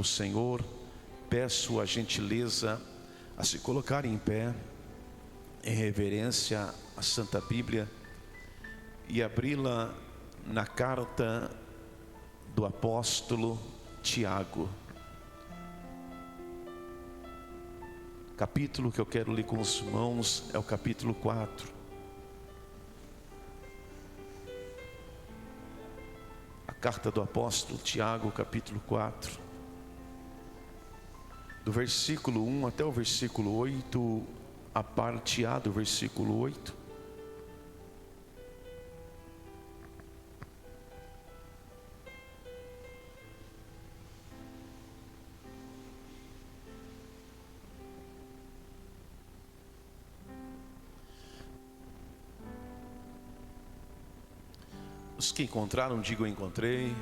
do Senhor, peço a gentileza a se colocar em pé, em reverência à Santa Bíblia, e abri-la na carta do apóstolo Tiago. Capítulo que eu quero ler com os irmãos é o capítulo 4. A carta do apóstolo Tiago, capítulo 4. Do versículo 1 até o versículo 8, a parte A do versículo 8. Os que encontraram, digam encontrei.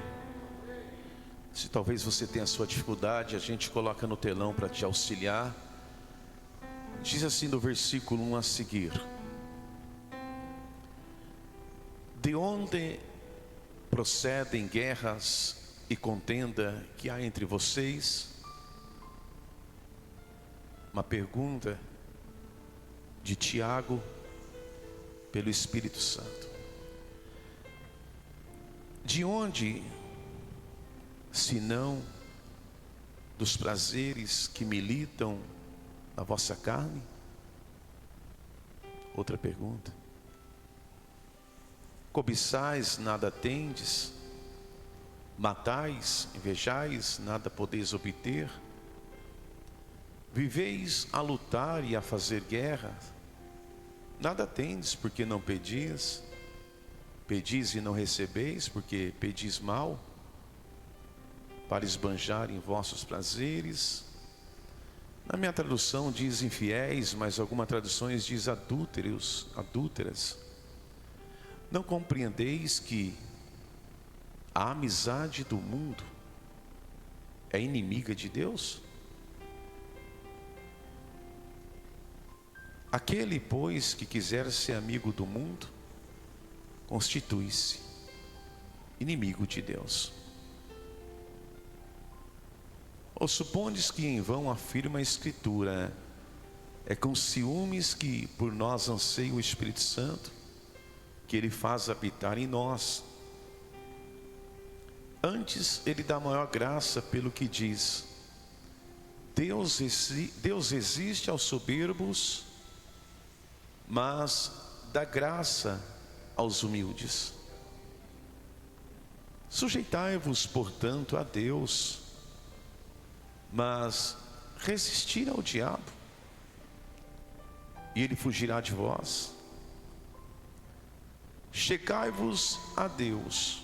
Se talvez você tenha a sua dificuldade, a gente coloca no telão para te auxiliar. Diz assim no versículo 1 a seguir: de onde procedem guerras e contenda que há entre vocês? Uma pergunta de Tiago pelo Espírito Santo. De onde, senão dos prazeres que militam na vossa carne? Outra pergunta. Cobiçais, nada tendes? Matais, invejais, nada podeis obter? Viveis a lutar e a fazer guerra? Nada tendes, porque não pedis? Pedis e não recebeis, porque pedis mal, para esbanjar em vossos prazeres. Na minha tradução diz infiéis, mas algumas traduções diz adúlteros, adúlteras. Não compreendeis que a amizade do mundo é inimiga de Deus? Aquele, pois, que quiser ser amigo do mundo, constitui-se inimigo de Deus. Ou supondes que em vão afirma a Escritura: é com ciúmes que por nós anseia o Espírito Santo, que Ele faz habitar em nós. Antes Ele dá maior graça, pelo que diz: Deus resiste aos soberbos, mas dá graça aos humildes. Sujeitai-vos, portanto, a Deus, mas resistir ao diabo, e ele fugirá de vós. Chegai-vos a Deus,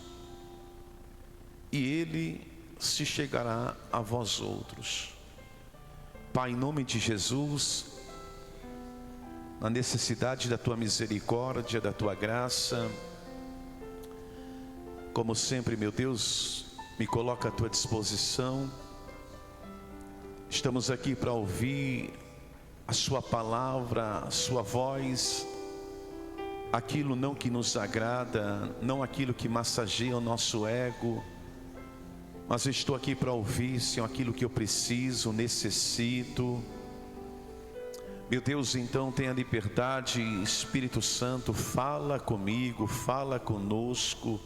e ele se chegará a vós outros. Pai, em nome de Jesus, na necessidade da tua misericórdia, da tua graça, como sempre, meu Deus, me coloca à tua disposição. Estamos aqui para ouvir a sua palavra, a sua voz, aquilo não que nos agrada, não aquilo que massageia o nosso ego, mas eu estou aqui para ouvir, Senhor, aquilo que eu preciso, necessito. Meu Deus, então tenha liberdade, Espírito Santo, fala comigo, fala conosco.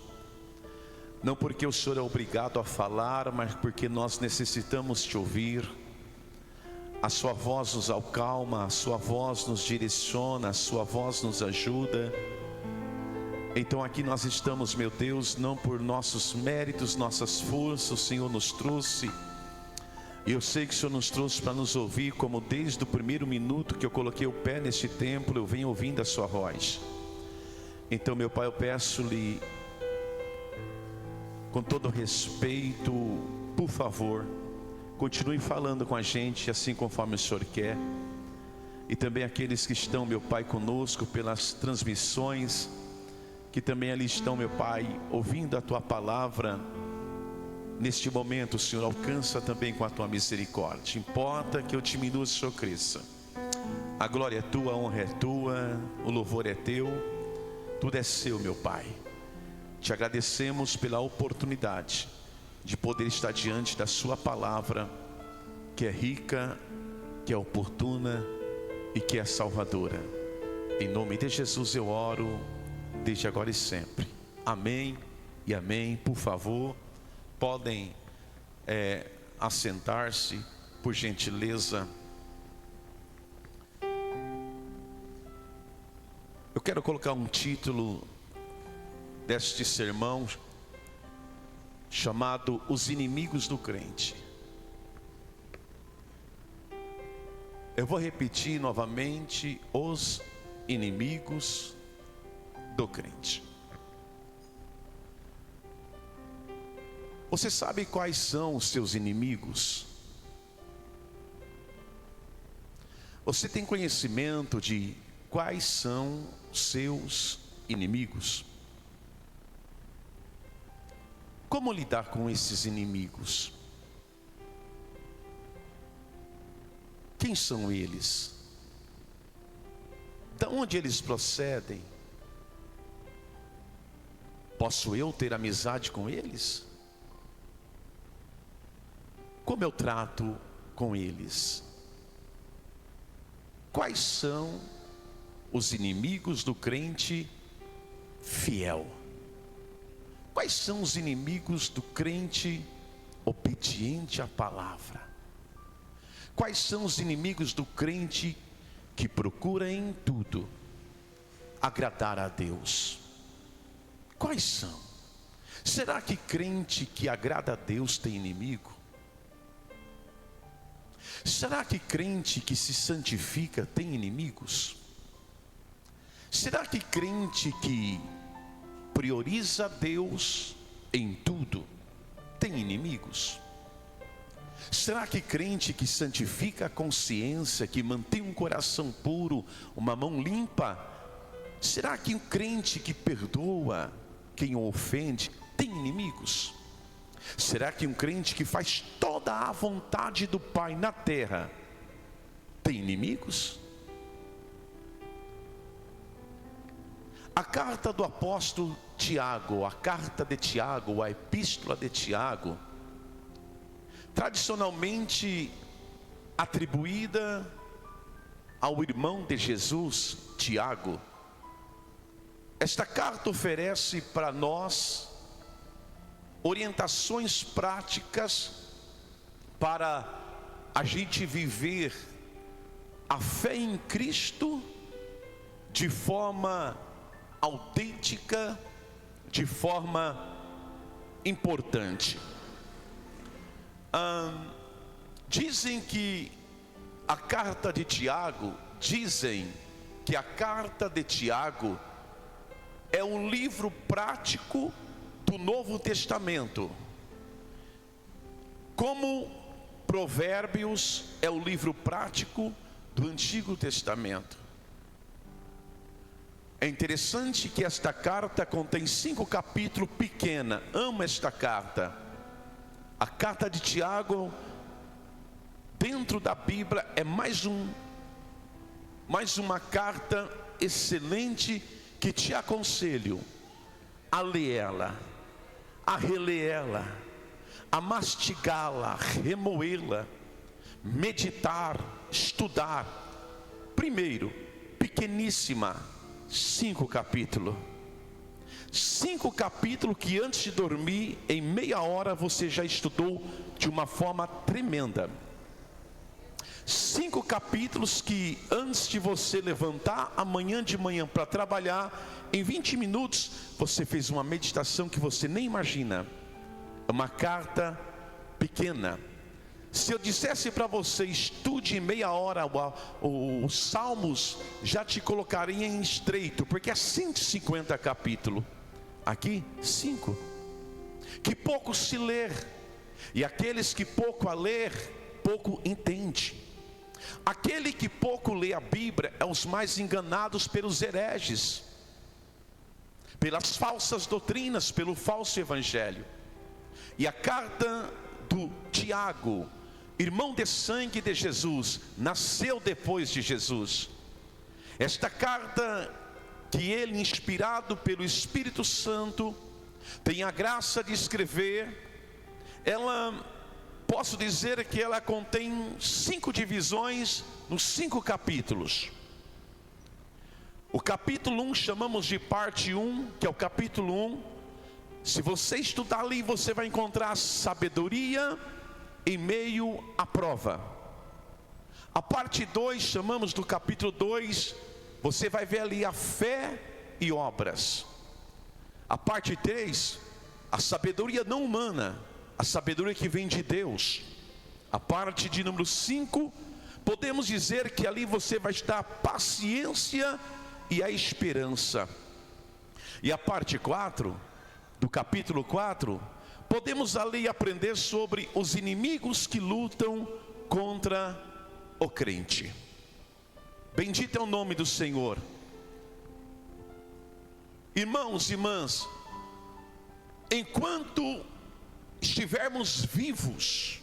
Não porque o Senhor é obrigado a falar, mas porque nós necessitamos te ouvir. A sua voz nos acalma, a sua voz nos direciona, a sua voz nos ajuda. Então aqui nós estamos, meu Deus, não por nossos méritos, nossas forças, o Senhor nos trouxe. E eu sei que o Senhor nos trouxe para nos ouvir, como desde o primeiro minuto que eu coloquei o pé neste templo, eu venho ouvindo a sua voz. Então, meu Pai, eu peço-lhe, com todo respeito, por favor, continue falando com a gente, assim conforme o Senhor quer. E também aqueles que estão, meu Pai, conosco pelas transmissões, que também ali estão, meu Pai, ouvindo a tua palavra. Neste momento, Senhor, alcança também com a tua misericórdia. Importa que eu diminua, o Senhor cresça. A glória é tua, a honra é tua, o louvor é teu, tudo é seu, meu Pai. Te agradecemos pela oportunidade de poder estar diante da sua palavra, que é rica, que é oportuna e que é salvadora. Em nome de Jesus eu oro, desde agora e sempre. Amém e amém. Por favor, podem assentar-se, por gentileza. Eu quero colocar um título deste sermão chamado Os Inimigos do Crente. Eu vou repetir novamente: os inimigos do crente. Você sabe quais são os seus inimigos? Você tem conhecimento de quais são seus inimigos? Como lidar com esses inimigos? Quem são eles? De onde eles procedem? Posso eu ter amizade com eles? Como eu trato com eles? Quais são os inimigos do crente fiel? Quais são os inimigos do crente obediente à palavra? Quais são os inimigos do crente que procura em tudo agradar a Deus? Quais são? Será que crente que agrada a Deus tem inimigo? Será que crente que se santifica tem inimigos? Será que crente que prioriza Deus em tudo tem inimigos? Será que crente que santifica a consciência, que mantém um coração puro, uma mão limpa, será que o crente que perdoa quem o ofende tem inimigos? Será que um crente que faz toda a vontade do Pai na terra tem inimigos? A carta do apóstolo Tiago, a carta de Tiago, a epístola de Tiago, tradicionalmente atribuída ao irmão de Jesus, Tiago. Esta carta oferece para nós orientações práticas para a gente viver a fé em Cristo de forma autêntica, de forma importante. Dizem que a carta de Tiago é um livro prático do Novo Testamento, como Provérbios é o livro prático do Antigo Testamento. É interessante que esta carta contém 5 capítulos pequena. Amo esta carta. A carta de Tiago, dentro da Bíblia, é mais uma carta excelente que te aconselho a ler ela, a reler ela, a mastigá-la, remoê-la, meditar, estudar. Primeiro, pequeníssima, 5 capítulos. 5 capítulos que antes de dormir, em meia hora você já estudou de uma forma tremenda. 5 capítulos que antes de você levantar amanhã de manhã para trabalhar, em 20 minutos você fez uma meditação que você nem imagina. É uma carta pequena. Se eu dissesse para você, estude em meia hora os Salmos, já te colocaria em estreito, porque é 150 capítulos. Aqui, 5. Que pouco se ler. E aqueles que pouco a ler, pouco entende. Aquele que pouco lê a Bíblia é os mais enganados pelos hereges, pelas falsas doutrinas, pelo falso evangelho. E a carta do Tiago, irmão de sangue de Jesus, nasceu depois de Jesus. Esta carta que ele, inspirado pelo Espírito Santo, tem a graça de escrever, ela, posso dizer que ela contém 5 divisões nos 5 capítulos. O capítulo 1 chamamos de parte 1, que é o capítulo 1. Se você estudar ali, você vai encontrar sabedoria em meio à prova. A parte 2 chamamos do capítulo 2, você vai ver ali a fé e obras. A parte 3, a sabedoria não humana, a sabedoria que vem de Deus. A parte de número 5, podemos dizer que ali você vai estar a paciência e a esperança. E a parte 4, do capítulo 4, podemos ali aprender sobre os inimigos que lutam contra o crente. Bendito é o nome do Senhor. Irmãos e irmãs, enquanto estivermos vivos,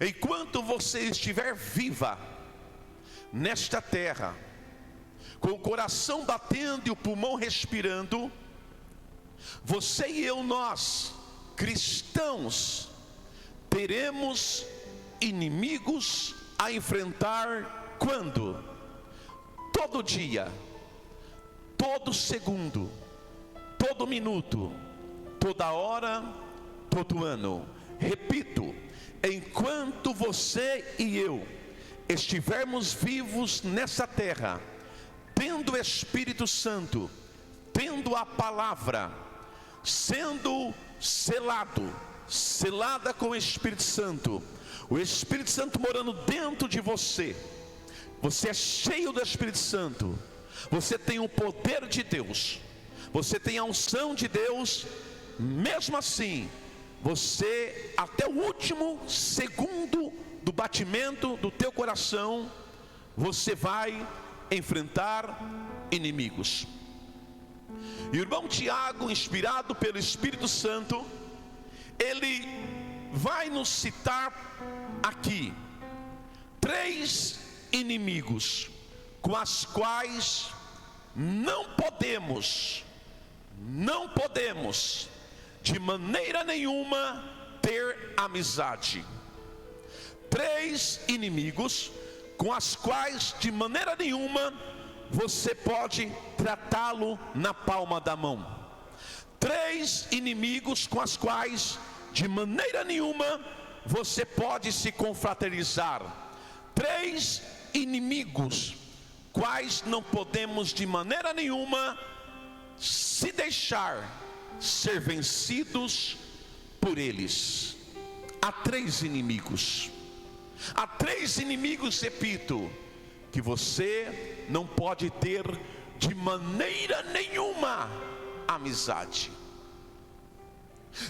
enquanto você estiver viva nesta terra, com o coração batendo e o pulmão respirando, você e eu, nós, cristãos, teremos inimigos a enfrentar quando? Todo dia, todo segundo, todo minuto, toda hora, todo ano. Repito, enquanto você e eu estivermos vivos nessa terra, tendo o Espírito Santo, tendo a palavra, sendo selada com o Espírito Santo, o Espírito Santo morando dentro de você, você é cheio do Espírito Santo, você tem o poder de Deus, você tem a unção de Deus. Mesmo assim, você, até o último segundo do batimento do teu coração, você vai enfrentar inimigos. E o irmão Tiago, inspirado pelo Espírito Santo, ele vai nos citar aqui 3 inimigos com as quais não podemos de maneira nenhuma ter amizade. 3 inimigos com as quais de maneira nenhuma você pode tratá-lo na palma da mão. 3 inimigos com as quais de maneira nenhuma você pode se confraternizar. 3 inimigos quais não podemos de maneira nenhuma se deixar ser vencidos por eles. Há 3 inimigos. Há 3 inimigos, repito, que você não pode ter de maneira nenhuma amizade.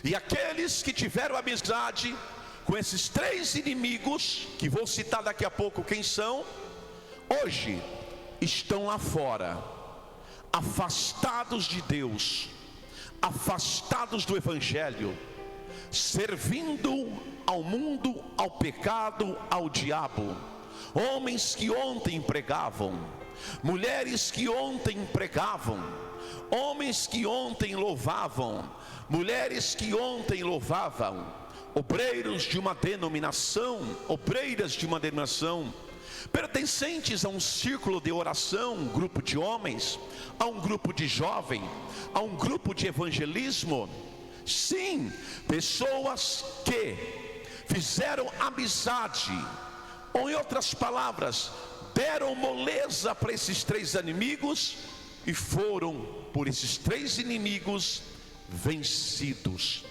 E aqueles que tiveram amizade com esses 3 inimigos, que vou citar daqui a pouco quem são, hoje estão lá fora, afastados de Deus, afastados do Evangelho, servindo ao mundo, ao pecado, ao diabo. Homens que ontem pregavam, mulheres que ontem pregavam, homens que ontem louvavam, mulheres que ontem louvavam, obreiros de uma denominação, obreiras de uma denominação, pertencentes a um círculo de oração, um grupo de homens, a um grupo de jovem, a um grupo de evangelismo. Sim, pessoas que fizeram amizade, ou em outras palavras, deram moleza para esses 3 inimigos e foram por esses 3 inimigos vencidos.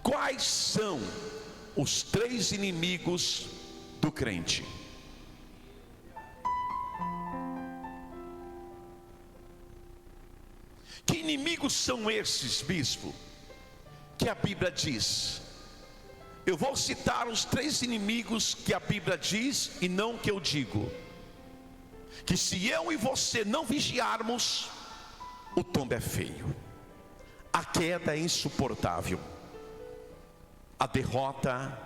Quais são os 3 inimigos do crente? Que inimigos são esses, bispo, que a Bíblia diz? Eu vou citar os 3 inimigos que a Bíblia diz e não que eu digo. Que se eu e você não vigiarmos, o tombo é feio, a queda é insuportável, a derrota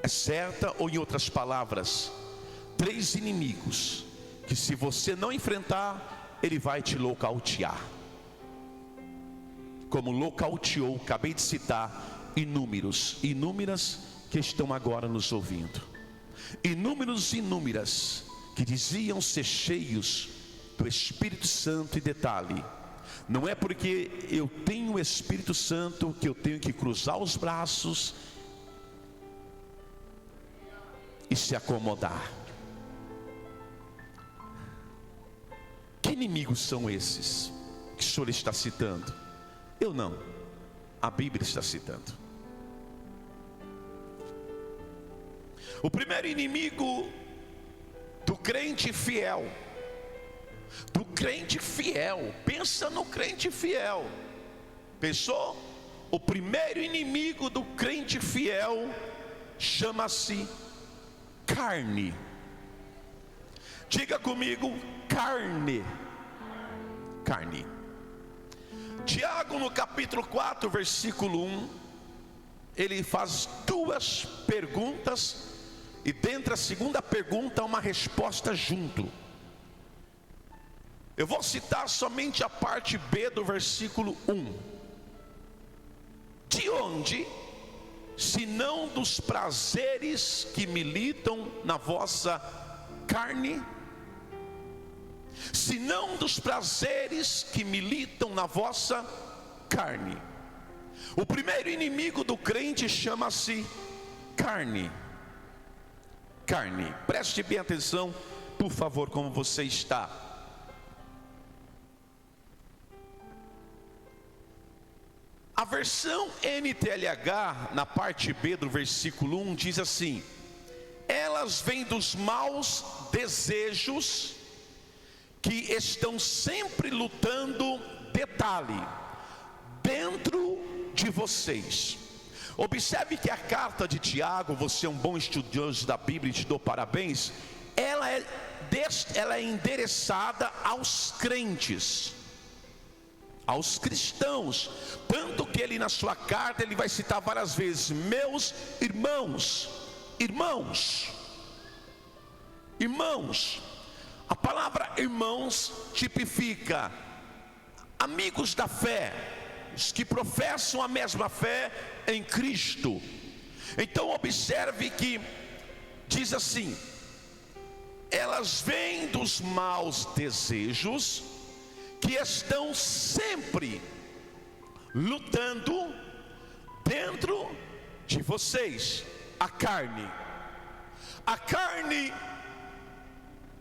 é certa. Ou em outras palavras, 3 inimigos que se você não enfrentar, ele vai te nocautear, como nocauteou, acabei de citar, inúmeros, inúmeras que estão agora nos ouvindo, inúmeros e inúmeras que diziam ser cheios do Espírito Santo. E detalhe, não é porque eu tenho o Espírito Santo que eu tenho que cruzar os braços e se acomodar. Que inimigos são esses que o Senhor está citando? Eu não, a Bíblia está citando. O primeiro inimigo do crente fiel, pensa no crente fiel. Pensou? O primeiro inimigo do crente fiel chama-se carne. Diga comigo, carne. Carne. Tiago, no capítulo 4, versículo 1, ele faz duas perguntas, e dentro da segunda pergunta uma resposta junto. Eu vou citar somente a parte B do versículo 1. De onde, se não dos prazeres que militam na vossa carne? Se não dos prazeres que militam na vossa carne. O primeiro inimigo do crente chama-se carne. Carne. Preste bem atenção, por favor, como você está. A versão NTLH, na parte B do versículo 1, diz assim: elas vêm dos maus desejos que estão sempre lutando, detalhe, dentro de vocês. Observe que a carta de Tiago, você é um bom estudioso da Bíblia e te dou parabéns, ela é endereçada aos crentes, aos cristãos, tanto que ele na sua carta ele vai citar várias vezes: meus irmãos, irmãos, irmãos. A palavra irmãos tipifica amigos da fé, os que professam a mesma fé em Cristo. Então observe que diz assim: elas vêm dos maus desejos que estão sempre lutando dentro de vocês. A carne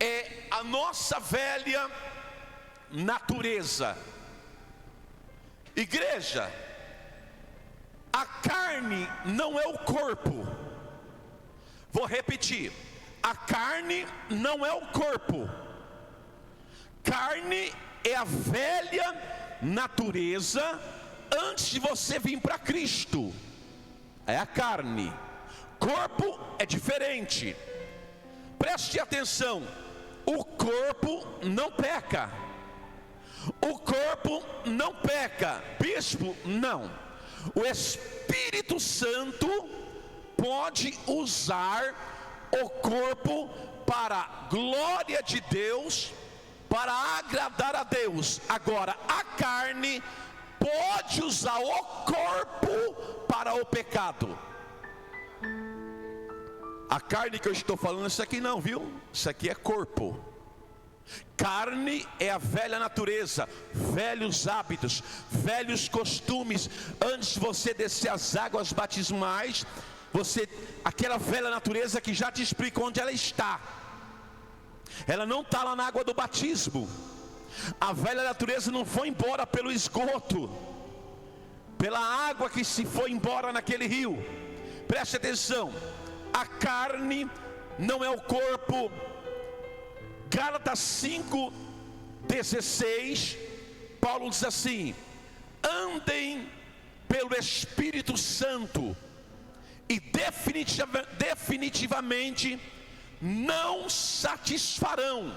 é a nossa velha natureza. Igreja, a carne não é o corpo. Vou repetir: a carne não é o corpo. Carne é a velha natureza antes de você vir para Cristo. É a carne. Corpo é diferente. Preste atenção: o corpo não peca. O corpo não peca. Bispo, não. O Espírito Santo pode usar o corpo para a glória de Deus, para agradar a Deus. Agora, a carne pode usar o corpo para o pecado. A carne que eu estou falando, isso aqui não, viu? Isso aqui é corpo. Carne é a velha natureza, velhos hábitos, velhos costumes. Antes de você descer as águas batismais, aquela velha natureza que já te explico onde ela está. Ela não está lá na água do batismo. A velha natureza não foi embora pelo esgoto, pela água que se foi embora naquele rio. Preste atenção: a carne não é o corpo. Gálatas 5:16, Paulo diz assim: andem pelo Espírito Santo e definitivamente não satisfarão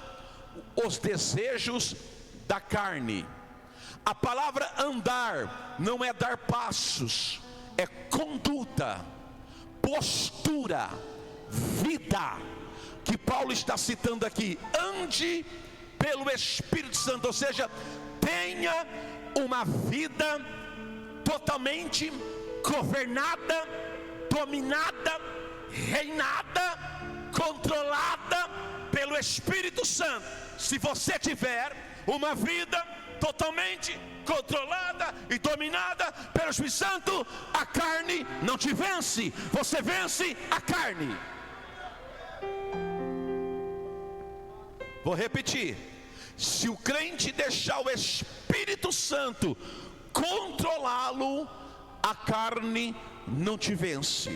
os desejos da carne. A palavra andar não é dar passos, é conduta, postura, vida, que Paulo está citando aqui. Ande pelo Espírito Santo, ou seja, tenha uma vida totalmente governada, dominada, reinada, controlada pelo Espírito Santo. Se você tiver uma vida totalmente controlada e dominada pelo Espírito Santo, a carne não te vence, você vence a carne. Vou repetir: se o crente deixar o Espírito Santo controlá-lo, a carne não te vence.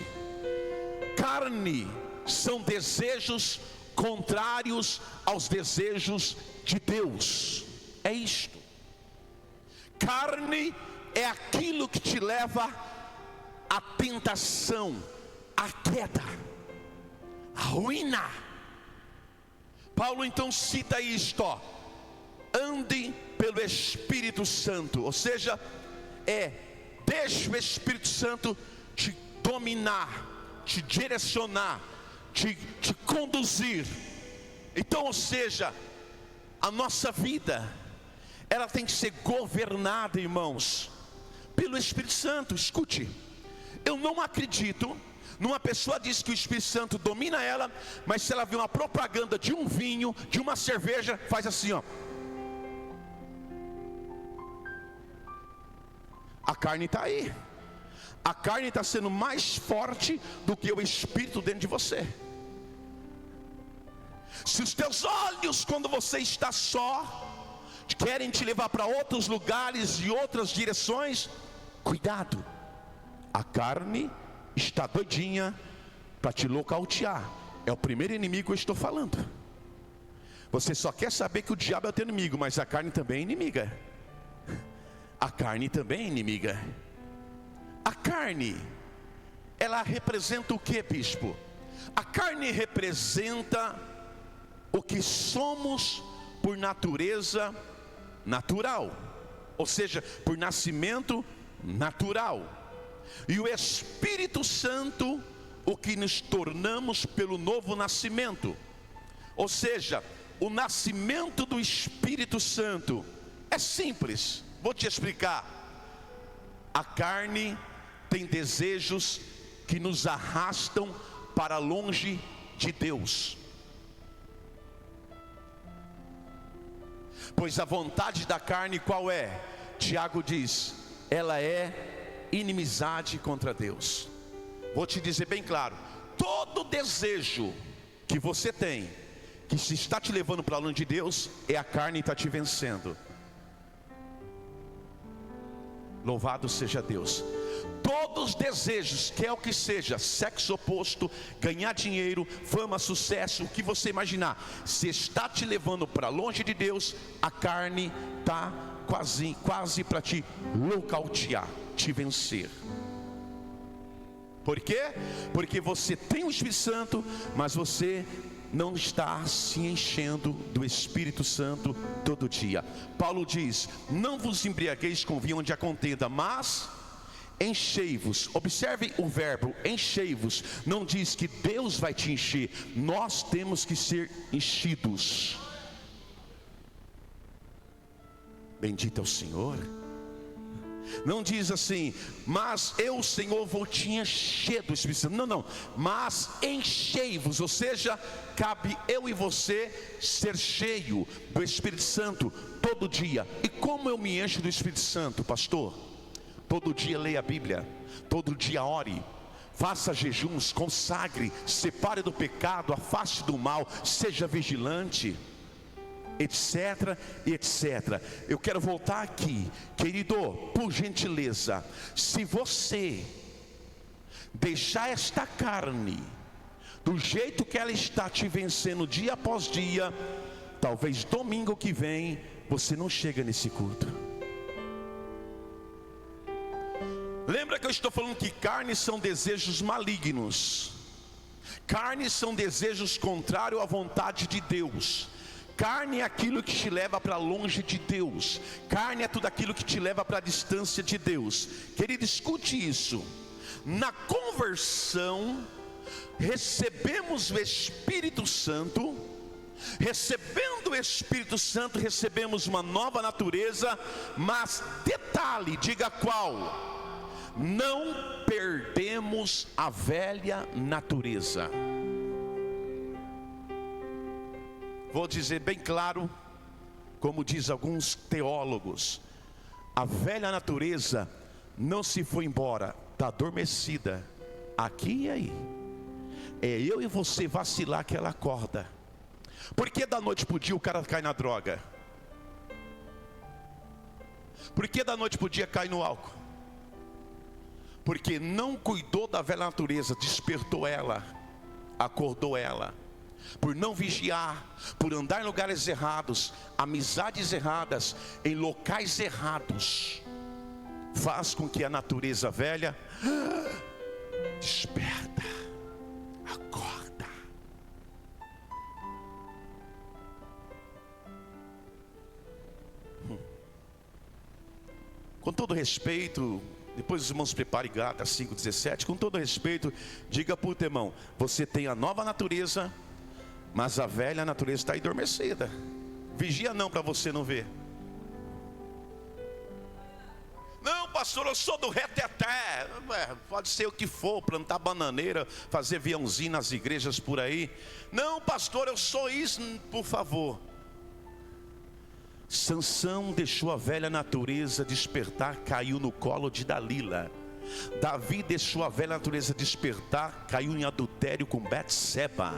Carne são desejos contrários aos desejos de Deus. É isto. Carne é aquilo que te leva à tentação, à queda, à ruína. Paulo então cita isto, ó: ande pelo Espírito Santo, ou seja, deixe o Espírito Santo te dominar, te direcionar, te conduzir. Então, ou seja, a nossa vida, ela tem que ser governada, irmãos, pelo Espírito Santo. Escute, eu não acredito numa pessoa diz que o Espírito Santo domina ela, mas se ela vê uma propaganda de um vinho, de uma cerveja, faz assim, ó. A carne está aí. A carne está sendo mais forte do que o Espírito dentro de você. Se os teus olhos, quando você está só, querem te levar para outros lugares e outras direções, cuidado. A carne está doidinha para te nocautear. É o primeiro inimigo que eu estou falando. Você só quer saber que o diabo é o teu inimigo, mas a carne também é inimiga. A carne também é inimiga. A carne, ela representa o que, bispo? A carne representa o que somos por natureza natural, ou seja, por nascimento natural. E o Espírito Santo, o que nos tornamos pelo novo nascimento. Ou seja, o nascimento do Espírito Santo é simples, vou te explicar. A carne tem desejos que nos arrastam para longe de Deus. Pois a vontade da carne qual é? Tiago diz, ela é inimizade contra Deus. Vou te dizer bem claro: todo desejo que você tem, que se está te levando para longe de Deus, é a carne que está te vencendo. Louvado seja Deus. Todos os desejos, quer o que seja, sexo oposto, ganhar dinheiro, fama, sucesso, o que você imaginar, se está te levando para longe de Deus, a carne está quase para te nocautear, te vencer. Por quê? Porque você tem o Espírito Santo, mas você não está se enchendo do Espírito Santo todo dia. Paulo diz, não vos embriagueis com vinho onde há contenda, mas enchei-vos. Observe o verbo enchei-vos. Não diz que Deus vai te encher, nós temos que ser enchidos. Bendito é o Senhor. Não diz assim, mas eu, Senhor, vou te encher do Espírito Santo. Não, não, mas enchei-vos. Ou seja, cabe eu e você ser cheio do Espírito Santo todo dia. E como eu me encho do Espírito Santo, pastor? Todo dia leia a Bíblia, todo dia ore, faça jejuns, consagre, separe do pecado, afaste do mal, seja vigilante, etc, etc. Eu quero voltar aqui, querido, por gentileza, se você deixar esta carne do jeito que ela está te vencendo dia após dia, talvez domingo que vem você não chega nesse culto. Lembra que eu estou falando que carne são desejos malignos. Carne são desejos contrários à vontade de Deus. Carne é aquilo que te leva para longe de Deus. Carne é tudo aquilo que te leva para a distância de Deus. Querido, escute isso. Na conversão, recebemos o Espírito Santo. Recebendo o Espírito Santo, recebemos uma nova natureza. Mas detalhe, diga qual? não perdemos a velha natureza. Vou dizer bem claro, como diz alguns teólogos, a velha natureza não se foi embora, está adormecida, aqui e aí. É eu e você vacilar que ela acorda. Por que da noite para o dia o cara cai na droga? Por que da noite para o dia cai no álcool? Porque não cuidou da velha natureza, despertou ela, acordou ela. Por não vigiar, por andar em lugares errados, amizades erradas, em locais errados, faz com que a natureza velha desperta, acorda. Com todo respeito, depois os irmãos preparem Gálatas 5:17, com todo respeito, diga para o teu irmão: você tem a nova natureza, mas a velha natureza está adormecida. Vigia não, para você não ver. Não, pastor, eu sou do reteté. Pode ser o que for, plantar bananeira, fazer aviãozinho nas igrejas por aí. Não, pastor, eu sou isso. Por favor. Sansão deixou a velha natureza despertar, caiu no colo de Dalila. Davi deixou a velha natureza despertar, caiu em adultério com Betseba.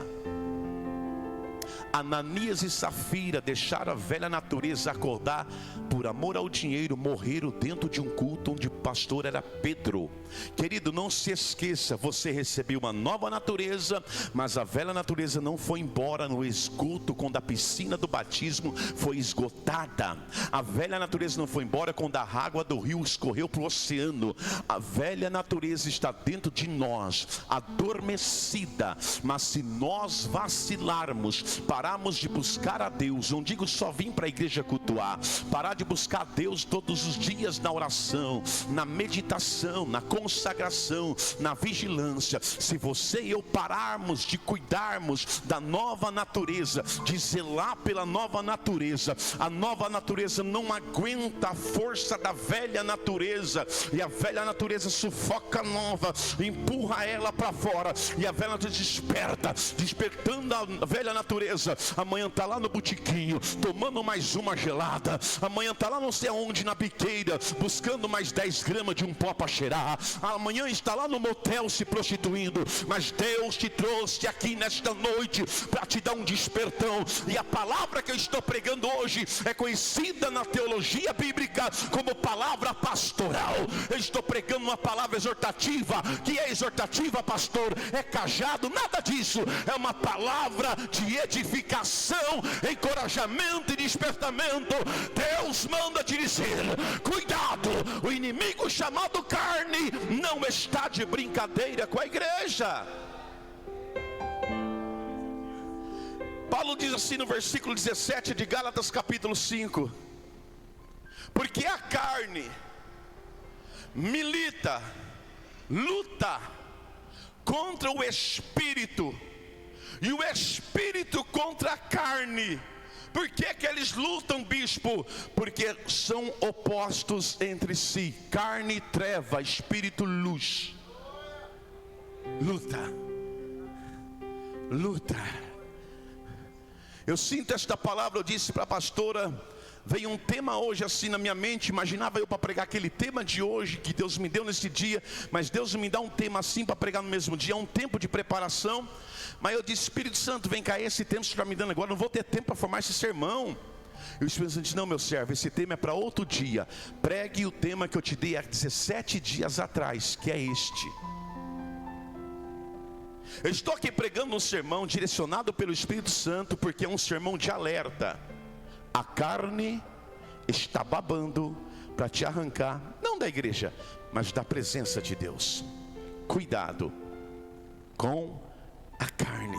Ananias e Safira deixaram a velha natureza acordar, por amor ao dinheiro, morreram dentro de um culto onde o pastor era Pedro. Querido, não se esqueça, você recebeu uma nova natureza, mas a velha natureza não foi embora no esgoto quando a piscina do batismo foi esgotada. A velha natureza não foi embora quando a água do rio escorreu para o oceano. A velha natureza está dentro de nós, adormecida, mas se nós vacilarmos, pararmos de buscar a Deus, não digo só vir para a igreja cultuar, parar de buscar a Deus todos os dias na oração, na meditação, na consagração, na vigilância. Se você e eu pararmos de cuidarmos da nova natureza, de zelar pela nova natureza, a nova natureza não aguenta a força da velha natureza, e a velha natureza sufoca a nova, empurra ela para fora, e a velha natureza desperta, despertando a velha natureza. Amanhã está lá no botiquinho, tomando mais uma gelada. Amanhã está lá não sei aonde, na biqueira, buscando mais 10 gramas de um pó para cheirar. Amanhã está lá no motel se prostituindo. Mas Deus te trouxe aqui nesta noite para te dar um despertão. E a palavra que eu estou pregando hoje é conhecida na teologia bíblica como palavra pastoral. Eu estou pregando uma palavra exortativa. Que é exortativa, pastor? É cajado? Nada disso. É uma palavra de edificação, encorajamento e despertamento. Deus manda te dizer: cuidado, o inimigo chamado carne não está de brincadeira com a igreja. Paulo diz assim no versículo 17 de Gálatas capítulo 5: porque a carne milita, luta contra o espírito, e o espírito contra a carne. Por que que eles lutam, bispo? Porque são opostos entre si. Carne, treva, espírito, luz. Luta. Luta. Eu sinto esta palavra, eu disse para a pastora, veio um tema hoje assim na minha mente. Imaginava eu para pregar aquele tema de hoje que Deus me deu nesse dia, mas Deus me dá um tema assim para pregar no mesmo dia. É um tempo de preparação. Mas eu disse: Espírito Santo, vem cá, esse tempo que você está me dando agora, não vou ter tempo para formar esse sermão. E o Espírito Santo disse: não, meu servo, esse tema é para outro dia. Pregue o tema que eu te dei há 17 dias atrás, que é este. Eu estou aqui pregando um sermão direcionado pelo Espírito Santo, porque é um sermão de alerta. A carne está babando para te arrancar, não da igreja, mas da presença de Deus. Cuidado com a carne.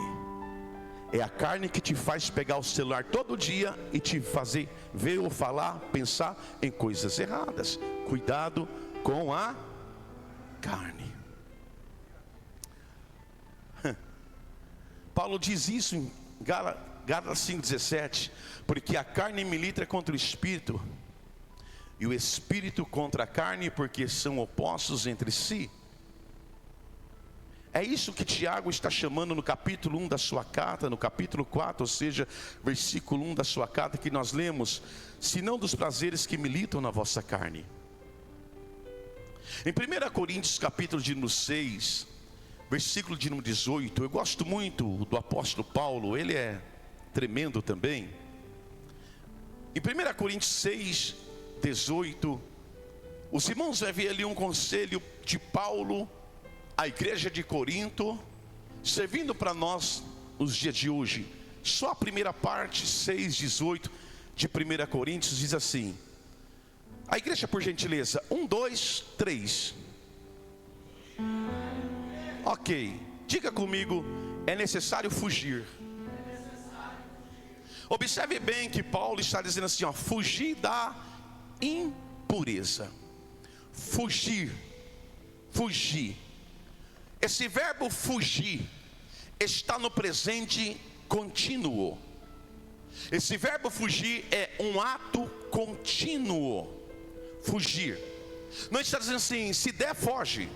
É a carne que te faz pegar o celular todo dia e te fazer ver ou falar, pensar em coisas erradas. Cuidado com a carne. Paulo diz isso em Gálatas 5:17, porque a carne milita contra o espírito, e o espírito contra a carne, porque são opostos entre si. É isso que Tiago está chamando no capítulo 1 da sua carta, no capítulo 4, ou seja, versículo 1 da sua carta, que nós lemos: senão dos prazeres que militam na vossa carne. Em 1 Coríntios capítulo de número 6, versículo de número 18, eu gosto muito do apóstolo Paulo, ele é tremendo também. Em 1 Coríntios 6, 18, os irmãos vão ver ali um conselho de Paulo à igreja de Corinto, servindo para nós nos dias de hoje. Só a primeira parte, 6, 18 de 1 Coríntios diz assim. A igreja, por gentileza, 1, 2, 3. Ok, diga comigo: é necessário fugir. Observe bem que Paulo está dizendo assim, ó, fugir da impureza. Fugir, fugir. Esse verbo fugir está no presente contínuo. Esse verbo fugir é um ato contínuo. Fugir. Não está dizendo assim, se der, foge.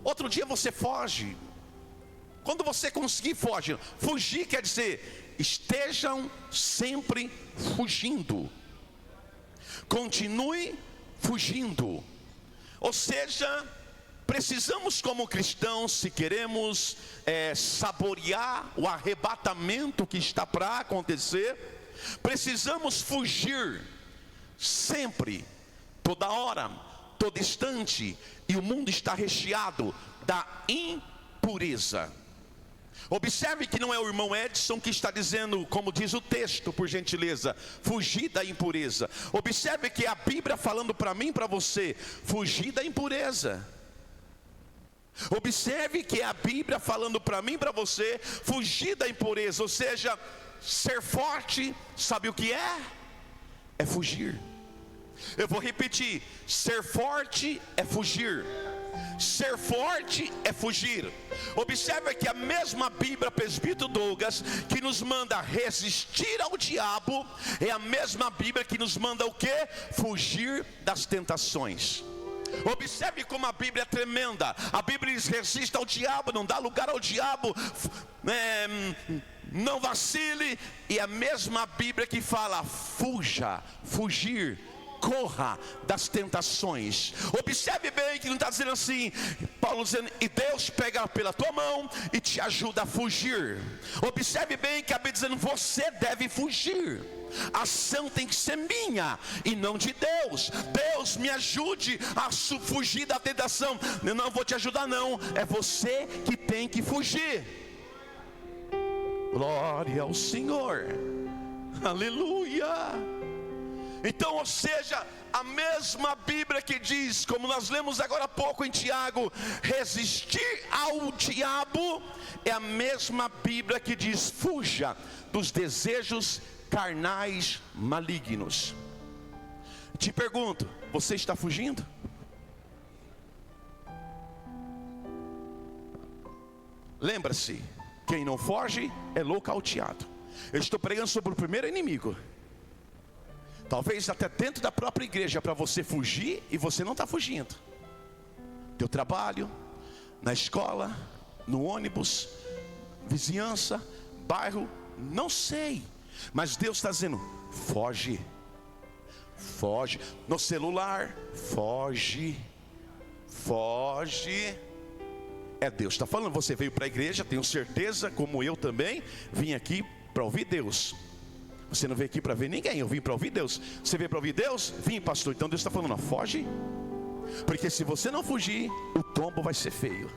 Outro dia você foge. Quando você conseguir, foge. Fugir quer dizer, estejam sempre fugindo. Continue fugindo. Ou seja, precisamos como cristãos, se queremos saborear o arrebatamento que está para acontecer, precisamos fugir sempre, toda hora, todo instante. E o mundo está recheado da impureza. Observe que não é o irmão Edson que está dizendo, como diz o texto, por gentileza, fugir da impureza. Observe que é a Bíblia falando para mim e para você, fugir da impureza. Observe que é a Bíblia falando para mim e para você, fugir da impureza. Ou seja, ser forte, sabe o que é? É fugir. Eu vou repetir, ser forte é fugir. Ser forte é fugir. Observe que a mesma Bíblia, presbítero Douglas, que nos manda resistir ao diabo, é a mesma Bíblia que nos manda o quê? Fugir das tentações. Observe como a Bíblia é tremenda. A Bíblia diz: resista ao diabo, não dá lugar ao diabo, não vacile. E a mesma Bíblia que fala: fuja, fugir, corra das tentações. Observe bem que não está dizendo assim, Paulo dizendo, e Deus pega pela tua mão e te ajuda a fugir. Observe bem que a Bíblia dizendo, você deve fugir. A ação tem que ser minha e não de Deus. Deus me ajude a fugir da tentação. Eu não vou te ajudar não, é você que tem que fugir. Glória ao Senhor. Aleluia. Então, ou seja, a mesma Bíblia que diz, como nós lemos agora há pouco em Tiago, resistir ao diabo, é a mesma Bíblia que diz, fuja dos desejos carnais malignos. Te pergunto, você está fugindo? Lembra-se, quem não foge é nocauteado. Eu estou pregando sobre o primeiro inimigo. Talvez até dentro da própria igreja, para você fugir e você não está fugindo. Teu trabalho, na escola, no ônibus, vizinhança, bairro, não sei. Mas Deus está dizendo, foge. Foge. No celular, foge. Foge. É Deus está falando, você veio para a igreja, tenho certeza, como eu também, vim aqui para ouvir Deus. Você não veio aqui para ver ninguém, eu vim para ouvir Deus. Você veio para ouvir Deus? Vim, pastor. Então Deus está falando, foge. Porque se você não fugir, o tombo vai ser feio.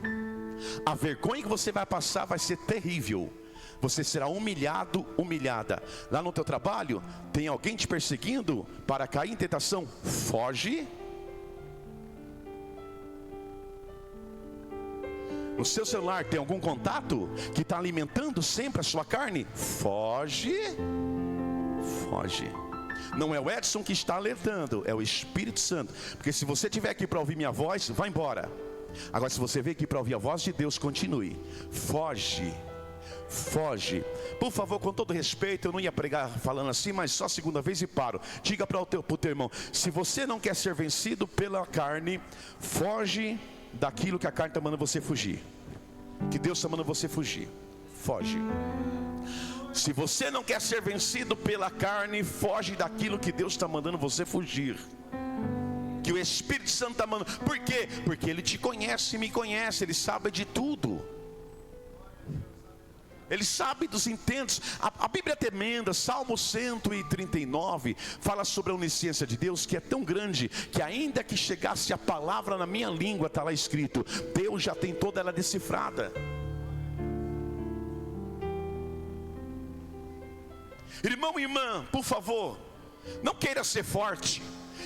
A vergonha que você vai passar vai ser terrível. Você será humilhado, humilhada. Lá no teu trabalho, tem alguém te perseguindo para cair em tentação? Foge. No seu celular tem algum contato que está alimentando sempre a sua carne? Foge. Foge. Não é o Edson que está alertando, é o Espírito Santo. Porque se você estiver aqui para ouvir minha voz, vá embora. Agora se você veio aqui para ouvir a voz de Deus, continue. Foge. Foge. Por favor, com todo respeito, eu não ia pregar falando assim, mas só a segunda vez e paro. Diga para o teu irmão: se você não quer ser vencido pela carne, foge daquilo que a carne está mandando você fugir, que Deus está mandando você fugir. Foge. Se você não quer ser vencido pela carne, foge daquilo que Deus está mandando você fugir, que o Espírito Santo está mandando. Por quê? Porque Ele te conhece, me conhece, Ele sabe de tudo. Ele sabe dos intentos. A Bíblia é tremenda. Salmo 139 fala sobre a onisciência de Deus, que é tão grande, que ainda que chegasse a palavra na minha língua, está lá escrito, Deus já tem toda ela decifrada. Irmão e irmã, por favor, não queira ser forte.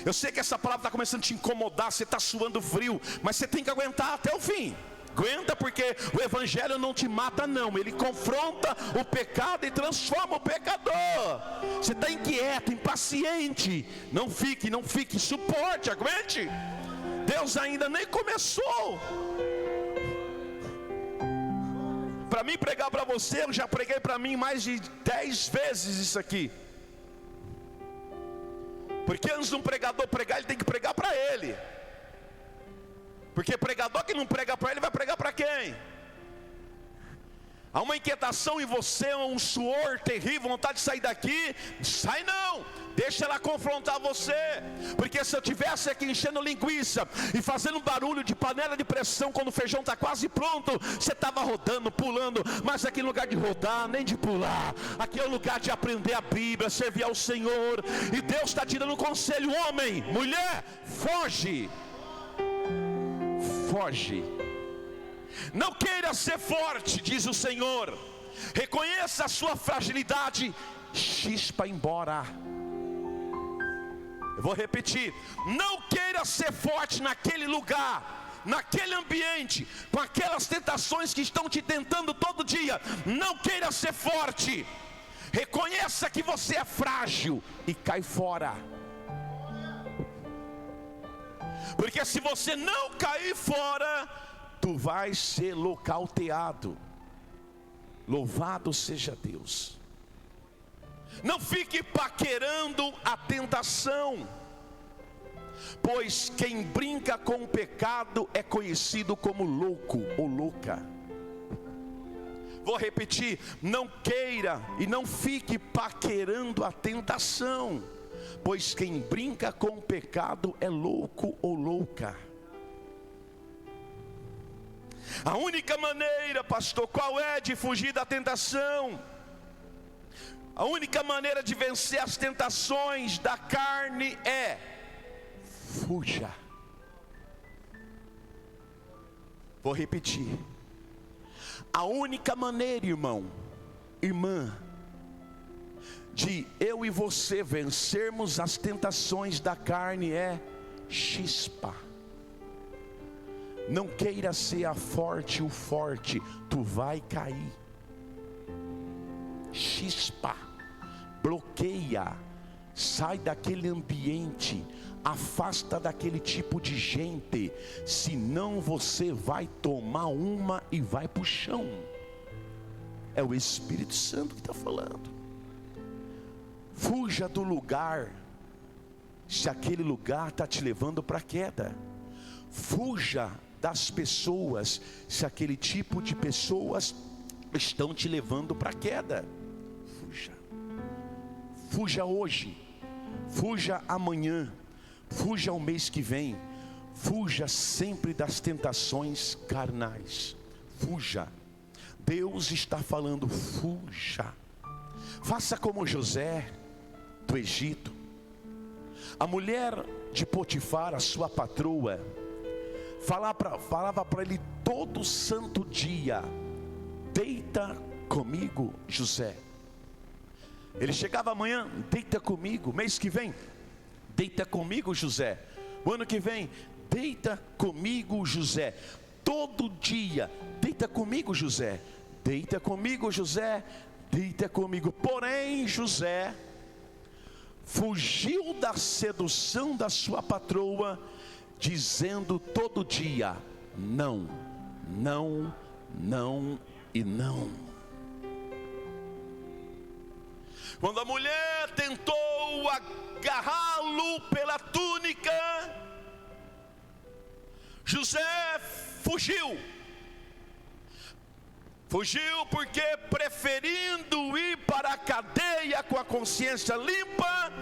Eu sei que essa palavra está começando a te incomodar, você está suando frio, mas você tem que aguentar até o fim. Aguenta, porque o Evangelho não te mata não, ele confronta o pecado e transforma o pecador. Você está inquieto, impaciente, não fique, suporte, aguente. Deus ainda nem começou. Para mim pregar para você, eu já preguei para mim mais de 10 vezes isso aqui. Porque antes de um pregador pregar, ele tem que pregar para ele. Porque pregador que não prega para ele, vai pregar para quem? Há uma inquietação em você, um suor terrível, vontade de sair daqui. Sai não, deixa ela confrontar você. Porque se eu tivesse aqui enchendo linguiça e fazendo barulho de panela de pressão quando o feijão está quase pronto, você estava rodando, pulando. Mas aqui no lugar de rodar, nem de pular, aqui é o lugar de aprender a Bíblia, servir ao Senhor. E Deus está te dando um conselho: homem, mulher, foge. Foge. Não queira ser forte, diz o Senhor. Reconheça a sua fragilidade. Chispa embora. Eu vou repetir: não queira ser forte naquele lugar, naquele ambiente, com aquelas tentações que estão te tentando todo dia. Não queira ser forte. Reconheça que você é frágil e cai fora. Porque se você não cair fora, tu vais ser nocauteado. Louvado seja Deus. Não fique paquerando a tentação, pois quem brinca com o pecado é conhecido como louco ou louca. Vou repetir: não queira e não fique paquerando a tentação, pois quem brinca com o pecado é louco ou louca. A única maneira, pastor, qual é de fugir da tentação? A única maneira de vencer as tentações da carne é: fuja. Vou repetir: a única maneira, irmão, irmã, de eu e você vencermos as tentações da carne é chispa. Não queira ser a forte, o forte, tu vai cair. Chispa, bloqueia, sai daquele ambiente, afasta daquele tipo de gente, senão você vai tomar uma e vai para o chão. É o Espírito Santo que está falando. Fuja do lugar, se aquele lugar está te levando para a queda. Fuja das pessoas, se aquele tipo de pessoas estão te levando para a queda. Fuja. Fuja hoje, fuja amanhã, fuja o mês que vem. Fuja sempre das tentações carnais. Fuja. Deus está falando: fuja. Faça como José do Egito. A mulher de Potifar, a sua patroa, falava para ele todo santo dia: deita comigo, José. Ele chegava amanhã: deita comigo. Mês que vem: deita comigo, José. O ano que vem: deita comigo, José. Todo dia: deita comigo, José. Deita comigo, José. Deita comigo. Porém, José fugiu da sedução da sua patroa, dizendo todo dia: não, não, não e não. Quando a mulher tentou agarrá-lo pela túnica, José fugiu. Fugiu porque preferindo ir para a cadeia com a consciência limpa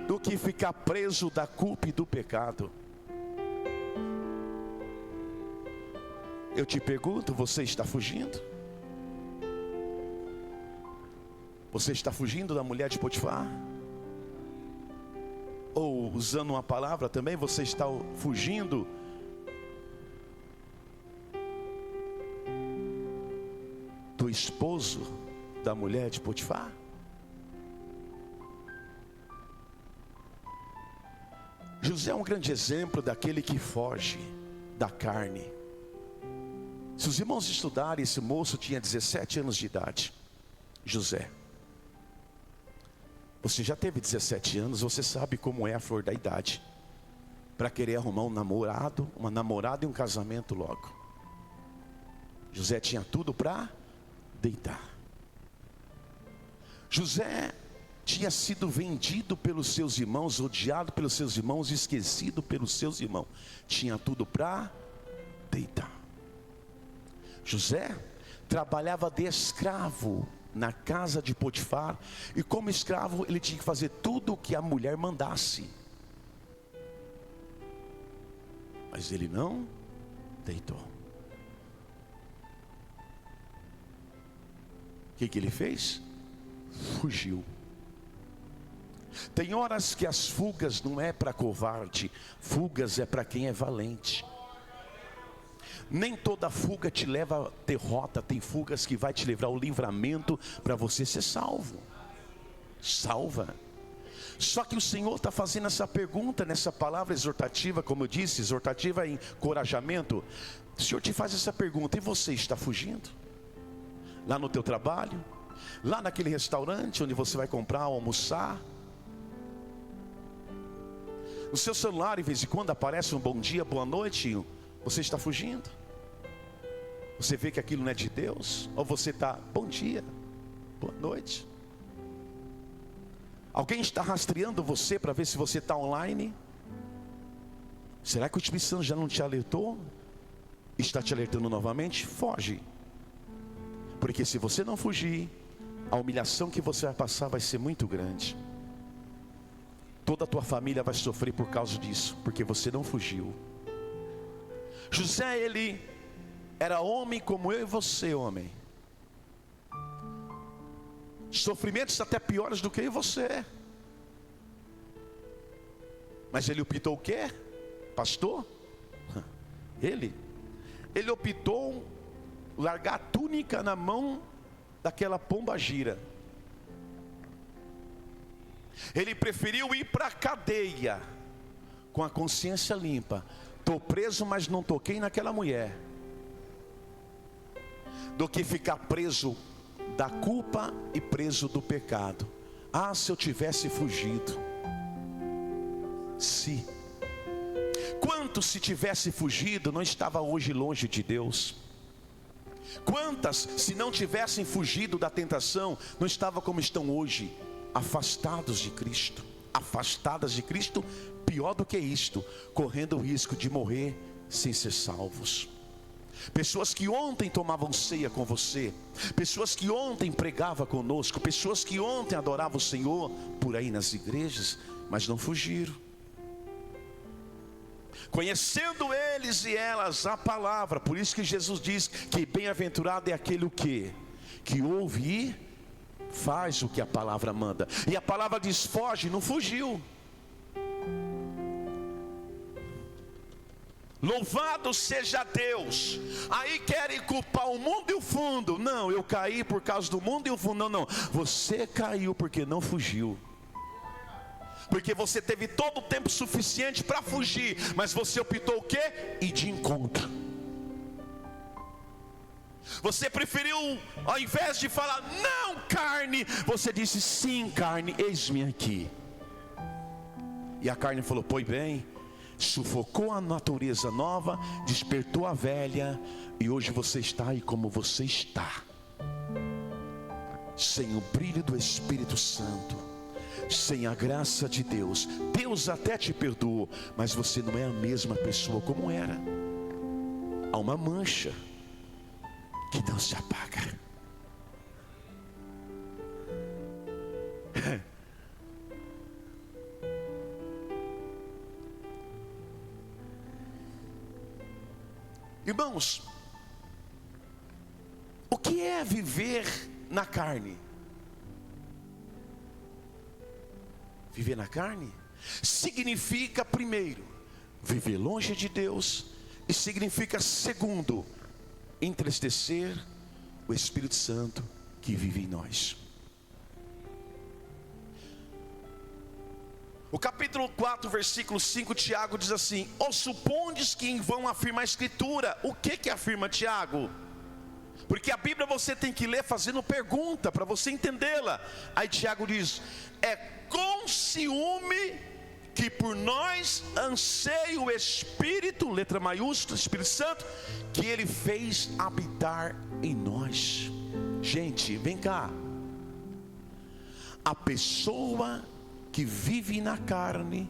do que ficar preso da culpa e do pecado. Eu te pergunto, você está fugindo? Você está fugindo da mulher de Potifar? Ou usando uma palavra também, você está fugindo do esposo da mulher de Potifar? José é um grande exemplo daquele que foge da carne. Se os irmãos estudarem, esse moço tinha 17 anos de idade, José. Você já teve 17 anos, você sabe como é a flor da idade, para querer arrumar um namorado, uma namorada e um casamento logo. José tinha tudo para deitar. José tinha sido vendido pelos seus irmãos, odiado pelos seus irmãos, esquecido pelos seus irmãos. Tinha tudo para deitar. José trabalhava de escravo na casa de Potifar, e como escravo ele tinha que fazer tudo o que a mulher mandasse. Mas ele não deitou. O que ele fez? Fugiu. Tem horas que as fugas não é para covarde, fugas é para quem é valente. Nem toda fuga te leva à derrota. Tem fugas que vai te levar ao livramento para você ser salvo. Salva. Só que o Senhor está fazendo essa pergunta nessa palavra exortativa, como eu disse, exortativa é encorajamento. O Senhor te faz essa pergunta: e você está fugindo? Lá no teu trabalho, lá naquele restaurante onde você vai comprar, almoçar. No seu celular, de vez em quando aparece um bom dia, boa noite. Você está fugindo? Você vê que aquilo não é de Deus? Ou você está, bom dia, boa noite. Alguém está rastreando você para ver se você está online? Será que o Espírito Santo já não te alertou? Está te alertando novamente? Foge. Porque se você não fugir, a humilhação que você vai passar vai ser muito grande. Toda a tua família vai sofrer por causa disso, porque você não fugiu. José, ele era homem como eu e você, homem. Sofrimentos até piores do que eu e você. Mas ele optou o quê? Pastor? Ele optou largar a túnica na mão daquela pombagira. Ele preferiu ir para a cadeia com a consciência limpa. Estou preso, mas não toquei naquela mulher, do que ficar preso da culpa e preso do pecado. Ah, se eu tivesse fugido. Se quantos, se tivesse fugido, não estava hoje longe de Deus? Quantas, se não tivessem fugido da tentação, não estava como estão hoje, afastados de Cristo? Afastadas de Cristo, pior do que isto, correndo o risco de morrer sem ser salvos. Pessoas que ontem tomavam ceia com você, pessoas que ontem pregavam conosco, pessoas que ontem adoravam o Senhor por aí nas igrejas, mas não fugiram. Conhecendo eles e elas a palavra, por isso que Jesus diz que bem-aventurado é aquele o quê? Que ouve e faz o que a palavra manda. E a palavra diz foge, não fugiu. Louvado seja Deus. Aí querem culpar o mundo e o fundo. Não, eu caí por causa do mundo e o fundo. Não, você caiu porque não fugiu. Porque você teve todo o tempo suficiente para fugir, mas você optou o quê? Ir de encontro. Você preferiu, ao invés de falar não carne, você disse sim carne, eis-me aqui. E a carne falou, pois bem, sufocou a natureza nova, despertou a velha, e hoje você está aí como você está. sem o brilho do Espírito Santo, sem a graça de Deus, Deus até te perdoou, mas você não é a mesma pessoa como era. Há uma mancha que não se apaga. Irmãos, o que é viver na carne? Viver na carne significa, primeiro, viver longe de Deus, e significa, segundo, entristecer o Espírito Santo que vive em nós. O capítulo 4, versículo 5, Tiago diz assim: ou supondes que em vão afirma a Escritura? O que afirma Tiago? Porque a Bíblia você tem que ler fazendo pergunta, para você entendê-la. Aí Tiago diz: é com ciúme que por nós anseia o Espírito, letra maiúscula, Espírito Santo, que Ele fez habitar em nós. Gente, vem cá. A pessoa que vive na carne,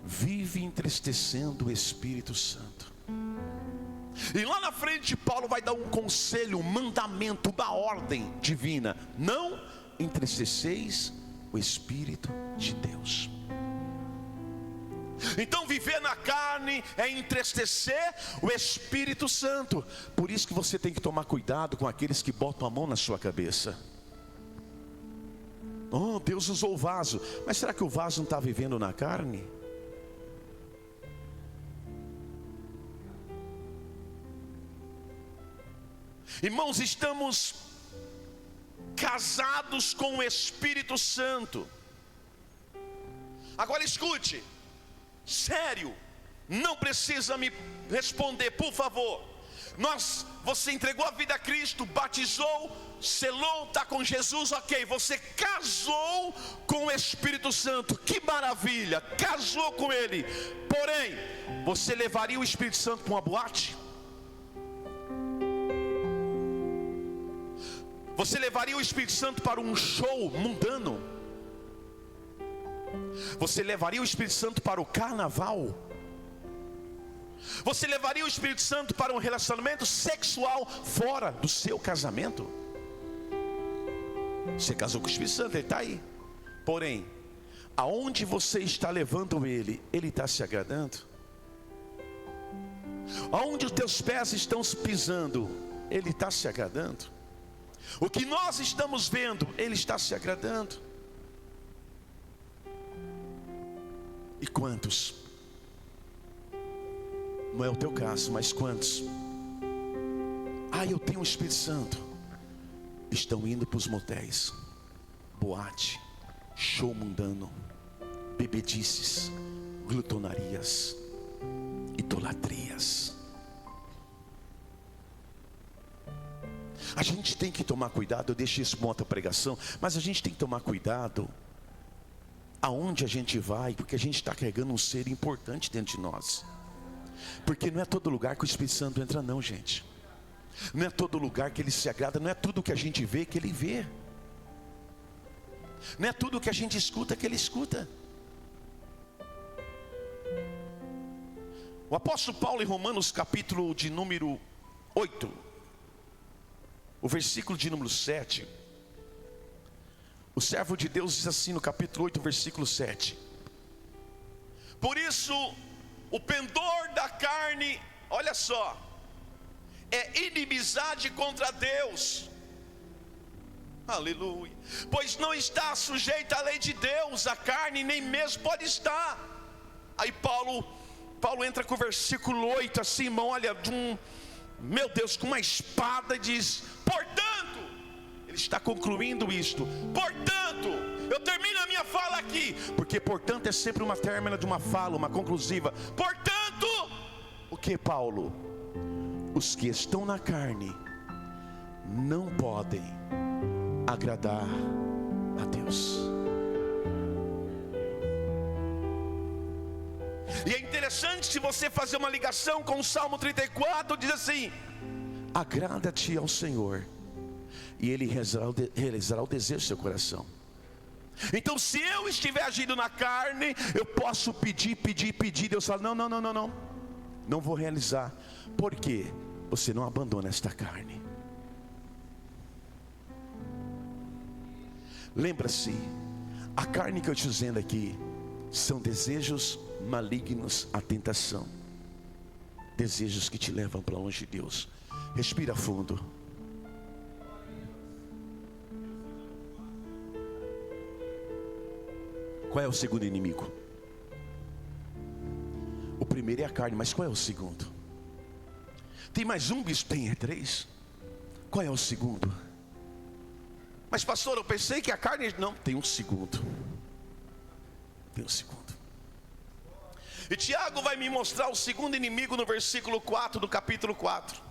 vive entristecendo o Espírito Santo. E lá na frente Paulo vai dar um conselho, um mandamento, uma ordem divina: não entristeceis o Espírito de Deus. Então viver na carne é entristecer o Espírito Santo. Por isso que você tem que tomar cuidado com aqueles que botam a mão na sua cabeça. Oh, Deus usou o vaso, mas será que o vaso não está vivendo na carne? Irmãos, estamos casados com o Espírito Santo. Agora escute, sério, não precisa me responder, por favor. Você entregou a vida a Cristo, batizou, selou, está com Jesus, ok. Você casou com o Espírito Santo, que maravilha, casou com Ele. Porém, você levaria o Espírito Santo para uma boate? Você levaria o Espírito Santo para um show mundano? Você levaria o Espírito Santo para o carnaval? Você levaria o Espírito Santo para um relacionamento sexual fora do seu casamento? Você casou com o Espírito Santo, Ele está aí. Porém, aonde você está levando Ele, Ele está se agradando? Aonde os teus pés estão pisando, Ele está se agradando? O que nós estamos vendo, Ele está se agradando? E quantos? Não é o teu caso, mas quantos? Eu tenho o Espírito Santo. Estão indo para os motéis, boate, show mundano, bebedices, glutonarias, idolatrias. A gente tem que tomar cuidado. Eu deixei isso para outra pregação, mas a gente tem que tomar cuidado aonde a gente vai, porque a gente está carregando um ser importante dentro de nós. Porque não é todo lugar que o Espírito Santo entra não, gente. Não é todo lugar que Ele se agrada. Não é tudo que a gente vê que Ele vê. Não é tudo que a gente escuta que Ele escuta. O apóstolo Paulo, em Romanos capítulo de número 8, o versículo de número 7, o servo de Deus diz assim no capítulo 8, versículo 7: por isso o pendor da carne, olha só, é inimizade contra Deus. Aleluia. Pois não está sujeita à lei de Deus a carne, nem mesmo pode estar. Aí Paulo entra com o versículo 8 assim, irmão, olha, meu Deus, com uma espada, diz: portanto, ele está concluindo isto. Portanto, eu termino a minha fala aqui, porque portanto é sempre uma término de uma fala, uma conclusiva. Portanto, o que, Paulo? Os que estão na carne não podem agradar a Deus. E é interessante, se você fazer uma ligação com o Salmo 34, diz assim: agrada-te ao Senhor e Ele realizará o desejo do seu coração. Então, se eu estiver agindo na carne, eu posso pedir. Deus fala: não, não vou realizar. Por quê? Você não abandona esta carne. Lembra-se, a carne que eu estou dizendo aqui são desejos malignos, a tentação, desejos que te levam para longe de Deus. Respira fundo. Qual é o segundo inimigo? O primeiro é a carne, mas qual é o segundo? Tem mais um, bispo? Tem, é 3. Qual é o segundo? Mas pastor, eu pensei que a carne... Não, tem um segundo. Tem um segundo. E Tiago vai me mostrar o segundo inimigo no versículo 4 do capítulo 4.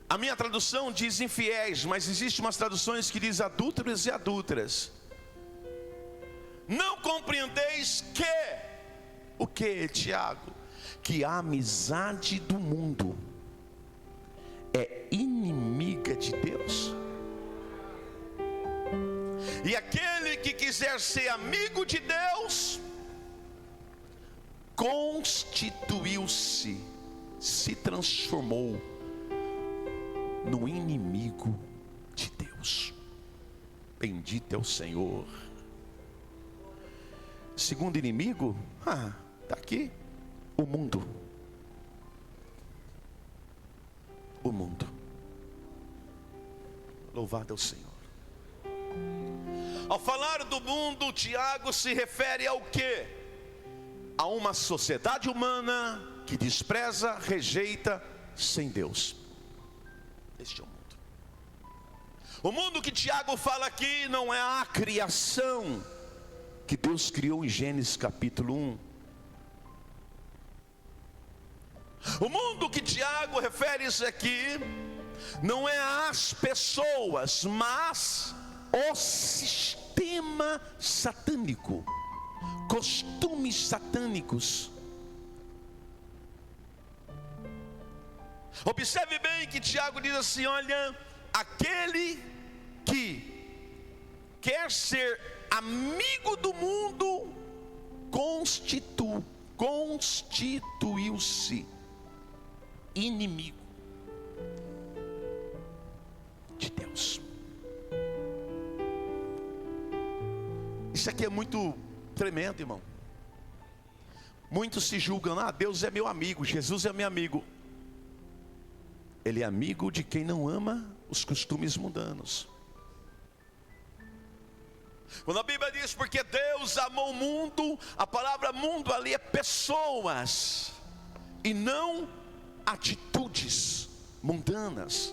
A minha tradução diz infiéis, mas existem umas traduções que diz adúlteros e adúlteras. Não compreendeis que... O que, Tiago? Que a amizade do mundo é inimiga de Deus. E aquele que quiser ser amigo de Deus, constituiu-se, se transformou no inimigo de Deus. Bendito é o Senhor. Segundo inimigo, está aqui, o mundo. O mundo. Louvado é o Senhor. Ao falar do mundo, Tiago se refere ao quê? A uma sociedade humana que despreza, rejeita, sem Deus. Este é o mundo. O mundo que Tiago fala aqui não é a criação que Deus criou em Gênesis capítulo 1. O mundo que Tiago refere-se aqui não é as pessoas, mas o sistema satânico, costumes satânicos. Observe bem que Tiago diz assim: olha, aquele que quer ser amigo do mundo constituiu-se inimigo de Deus. Isso aqui é muito tremendo, irmão. Muitos se julgam: Deus é meu amigo, Jesus é meu amigo. Ele é amigo de quem não ama os costumes mundanos. Quando a Bíblia diz porque Deus amou o mundo, a palavra mundo ali é pessoas e não atitudes mundanas.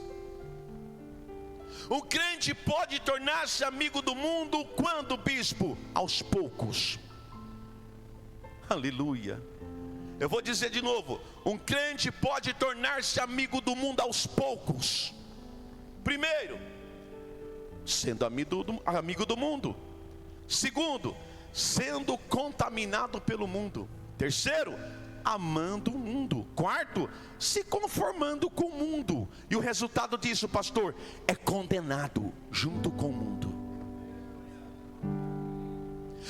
O crente pode tornar-se amigo do mundo quando, bispo? Aos poucos. Aleluia. Eu vou dizer de novo: um crente pode tornar-se amigo do mundo aos poucos. Primeiro, sendo amigo do mundo. Segundo, sendo contaminado pelo mundo. Terceiro, amando o mundo. Quarto, se conformando com o mundo. E o resultado disso, pastor, é condenado junto com o mundo.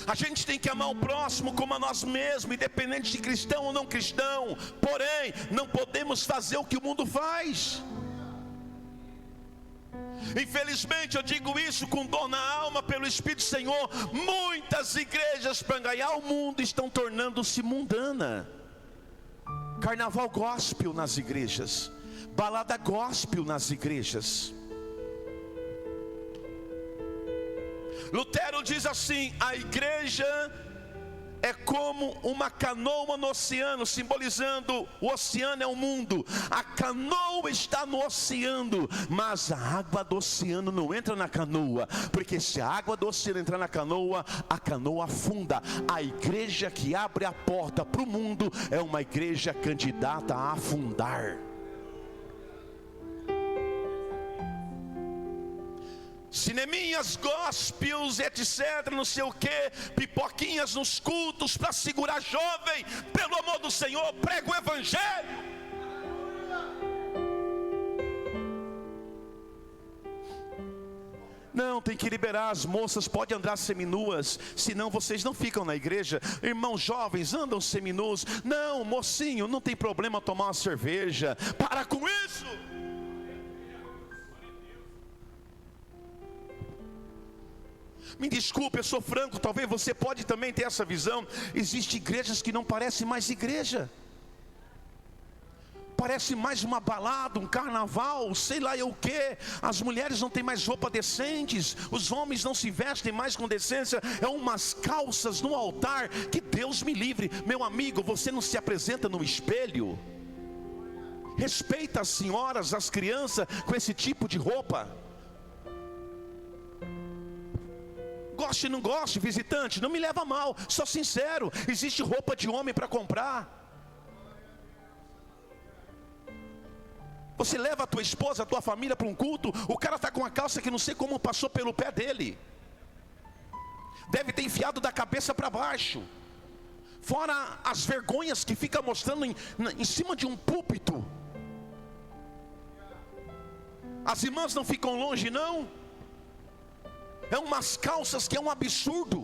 A gente tem que amar o próximo como a nós mesmos, independente de cristão ou não cristão. Porém, não podemos fazer o que o mundo faz. Infelizmente eu digo isso com dor na alma pelo Espírito do Senhor. Muitas igrejas, para ganhar o mundo, estão tornando-se mundana. Carnaval gospel nas igrejas, balada gospel nas igrejas. Lutero diz assim: a igreja é como uma canoa no oceano, simbolizando o oceano é o mundo. A canoa está no oceano, mas a água do oceano não entra na canoa, porque se a água do oceano entrar na canoa, a canoa afunda. A igreja que abre a porta para o mundo é uma igreja candidata a afundar. Cineminhas, gospels, etc, não sei o que, pipoquinhas nos cultos para segurar jovem. Pelo amor do Senhor, prega o evangelho. Não, tem que liberar as moças, pode andar seminuas, senão vocês não ficam na igreja. Irmãos jovens, andam seminus. Não, mocinho, não tem problema tomar uma cerveja. Para com isso. Me desculpe, eu sou franco, talvez você pode também ter essa visão. Existem igrejas que não parecem mais igreja. Parece mais uma balada, um carnaval, sei lá eu o que. As mulheres não têm mais roupa decentes, os homens não se vestem mais com decência. É umas calças no altar, que Deus me livre. Meu amigo, você não se apresenta no espelho. Respeita as senhoras, as crianças com esse tipo de roupa. Goste ou não goste, visitante, não me leva a mal, sou sincero. Existe roupa de homem para comprar. Você leva a tua esposa, a tua família para um culto, o cara está com uma calça que não sei como passou pelo pé dele. Deve ter enfiado da cabeça para baixo. Fora as vergonhas que fica mostrando em cima de um púlpito. As irmãs não ficam longe não. É umas calças que é um absurdo.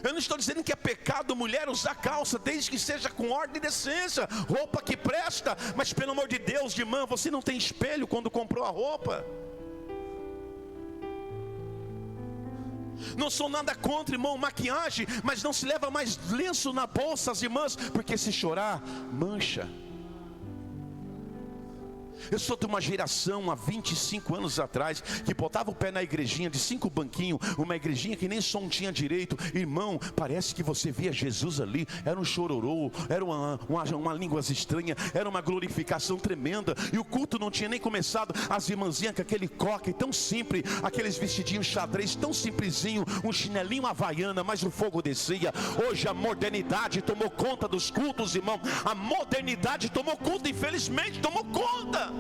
Eu não estou dizendo que é pecado mulher usar calça, desde que seja com ordem e decência, roupa que presta. Mas pelo amor de Deus, irmã, você não tem espelho quando comprou a roupa. Não sou nada contra, irmão, maquiagem, mas não se leva mais lenço na bolsa, as irmãs, porque se chorar, mancha. Eu sou de uma geração há 25 anos atrás que botava o pé na igrejinha de 5 banquinhos, uma igrejinha que nem som tinha direito. Irmão, parece que você via Jesus ali. Era um chororô, era uma línguas estranha, era uma glorificação tremenda. E o culto não tinha nem começado. As irmãzinhas com aquele coque tão simples, aqueles vestidinhos xadrez tão simplesinho, um chinelinho havaiana, mas o fogo descia. Hoje a modernidade tomou conta dos cultos, irmão. A modernidade tomou conta, infelizmente tomou conta.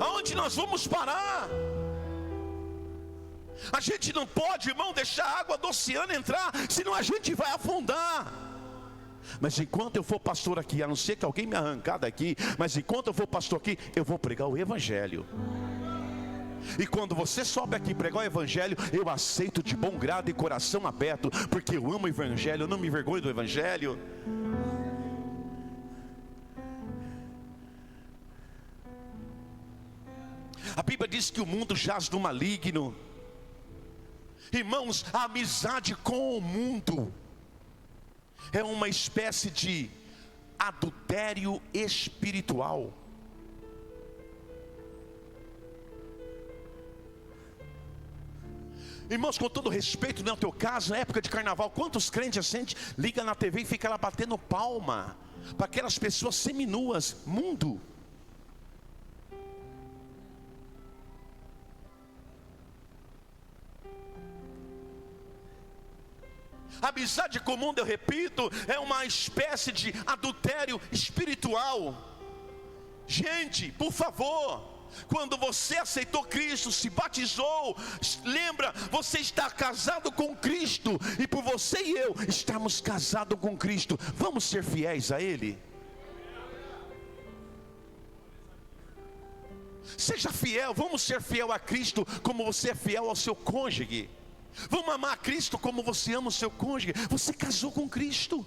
Aonde nós vamos parar? A gente não pode, irmão, deixar a água do oceano entrar, senão a gente vai afundar. Mas enquanto eu for pastor aqui, a não ser que alguém me arrancar daqui, mas enquanto eu for pastor aqui, eu vou pregar o evangelho. E quando você sobe aqui pregar o evangelho, eu aceito de bom grado e coração aberto, porque eu amo o evangelho, eu não me envergonho do evangelho. A Bíblia diz que o mundo jaz do maligno. Irmãos, a amizade com o mundo é uma espécie de adultério espiritual. Irmãos, com todo respeito, não é o teu caso, na época de carnaval, quantos crentes assim liga na TV e fica lá batendo palma para aquelas pessoas seminuas? Mundo. A amizade com o mundo, eu repito, é uma espécie de adultério espiritual. Gente, por favor, quando você aceitou Cristo, se batizou, lembra, você está casado com Cristo. E por você e eu estamos casados com Cristo, vamos ser fiéis a Ele. Seja fiel, vamos ser fiel a Cristo como você é fiel ao seu cônjuge. Vamos amar a Cristo como você ama o seu cônjuge. Você casou com Cristo.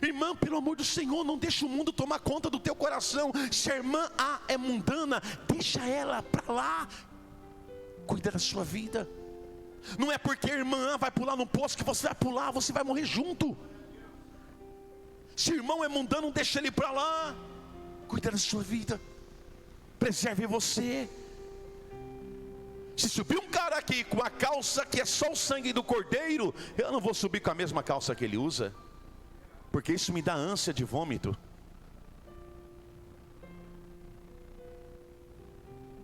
Irmã, pelo amor do Senhor, não deixa o mundo tomar conta do teu coração. Se a irmã A é mundana, deixa ela para lá. Cuida da sua vida. Não é porque a irmã A vai pular no poço que você vai pular, você vai morrer junto. Se o irmão é mundano, deixa ele para lá. Cuida da sua vida. Preserve você. Se subir um cara aqui com a calça que é só o sangue do cordeiro, eu não vou subir com a mesma calça que ele usa, porque isso me dá ânsia de vômito.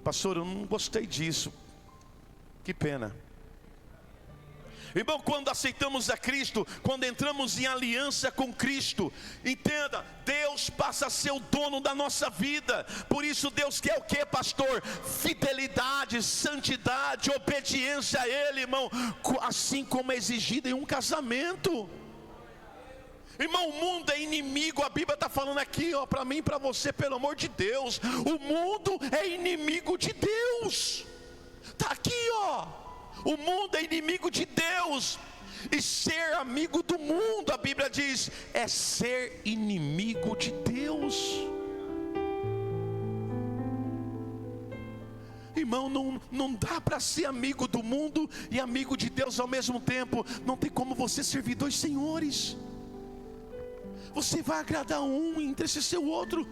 Pastor, eu não gostei disso. Que pena. Irmão, quando aceitamos a Cristo, quando entramos em aliança com Cristo, entenda, Deus passa a ser o dono da nossa vida. Por isso Deus quer o que, pastor? Fidelidade, santidade, obediência a Ele, irmão, assim como é exigido em um casamento. Irmão, o mundo é inimigo. A Bíblia está falando aqui, ó, para mim e para você, pelo amor de Deus. O mundo é inimigo de Deus. Está aqui, ó. O mundo é inimigo de Deus. E ser amigo do mundo, a Bíblia diz, é ser inimigo de Deus. Irmão, não dá para ser amigo do mundo e amigo de Deus ao mesmo tempo. Não tem como você servir dois senhores. Você vai agradar um e entristecer o outro.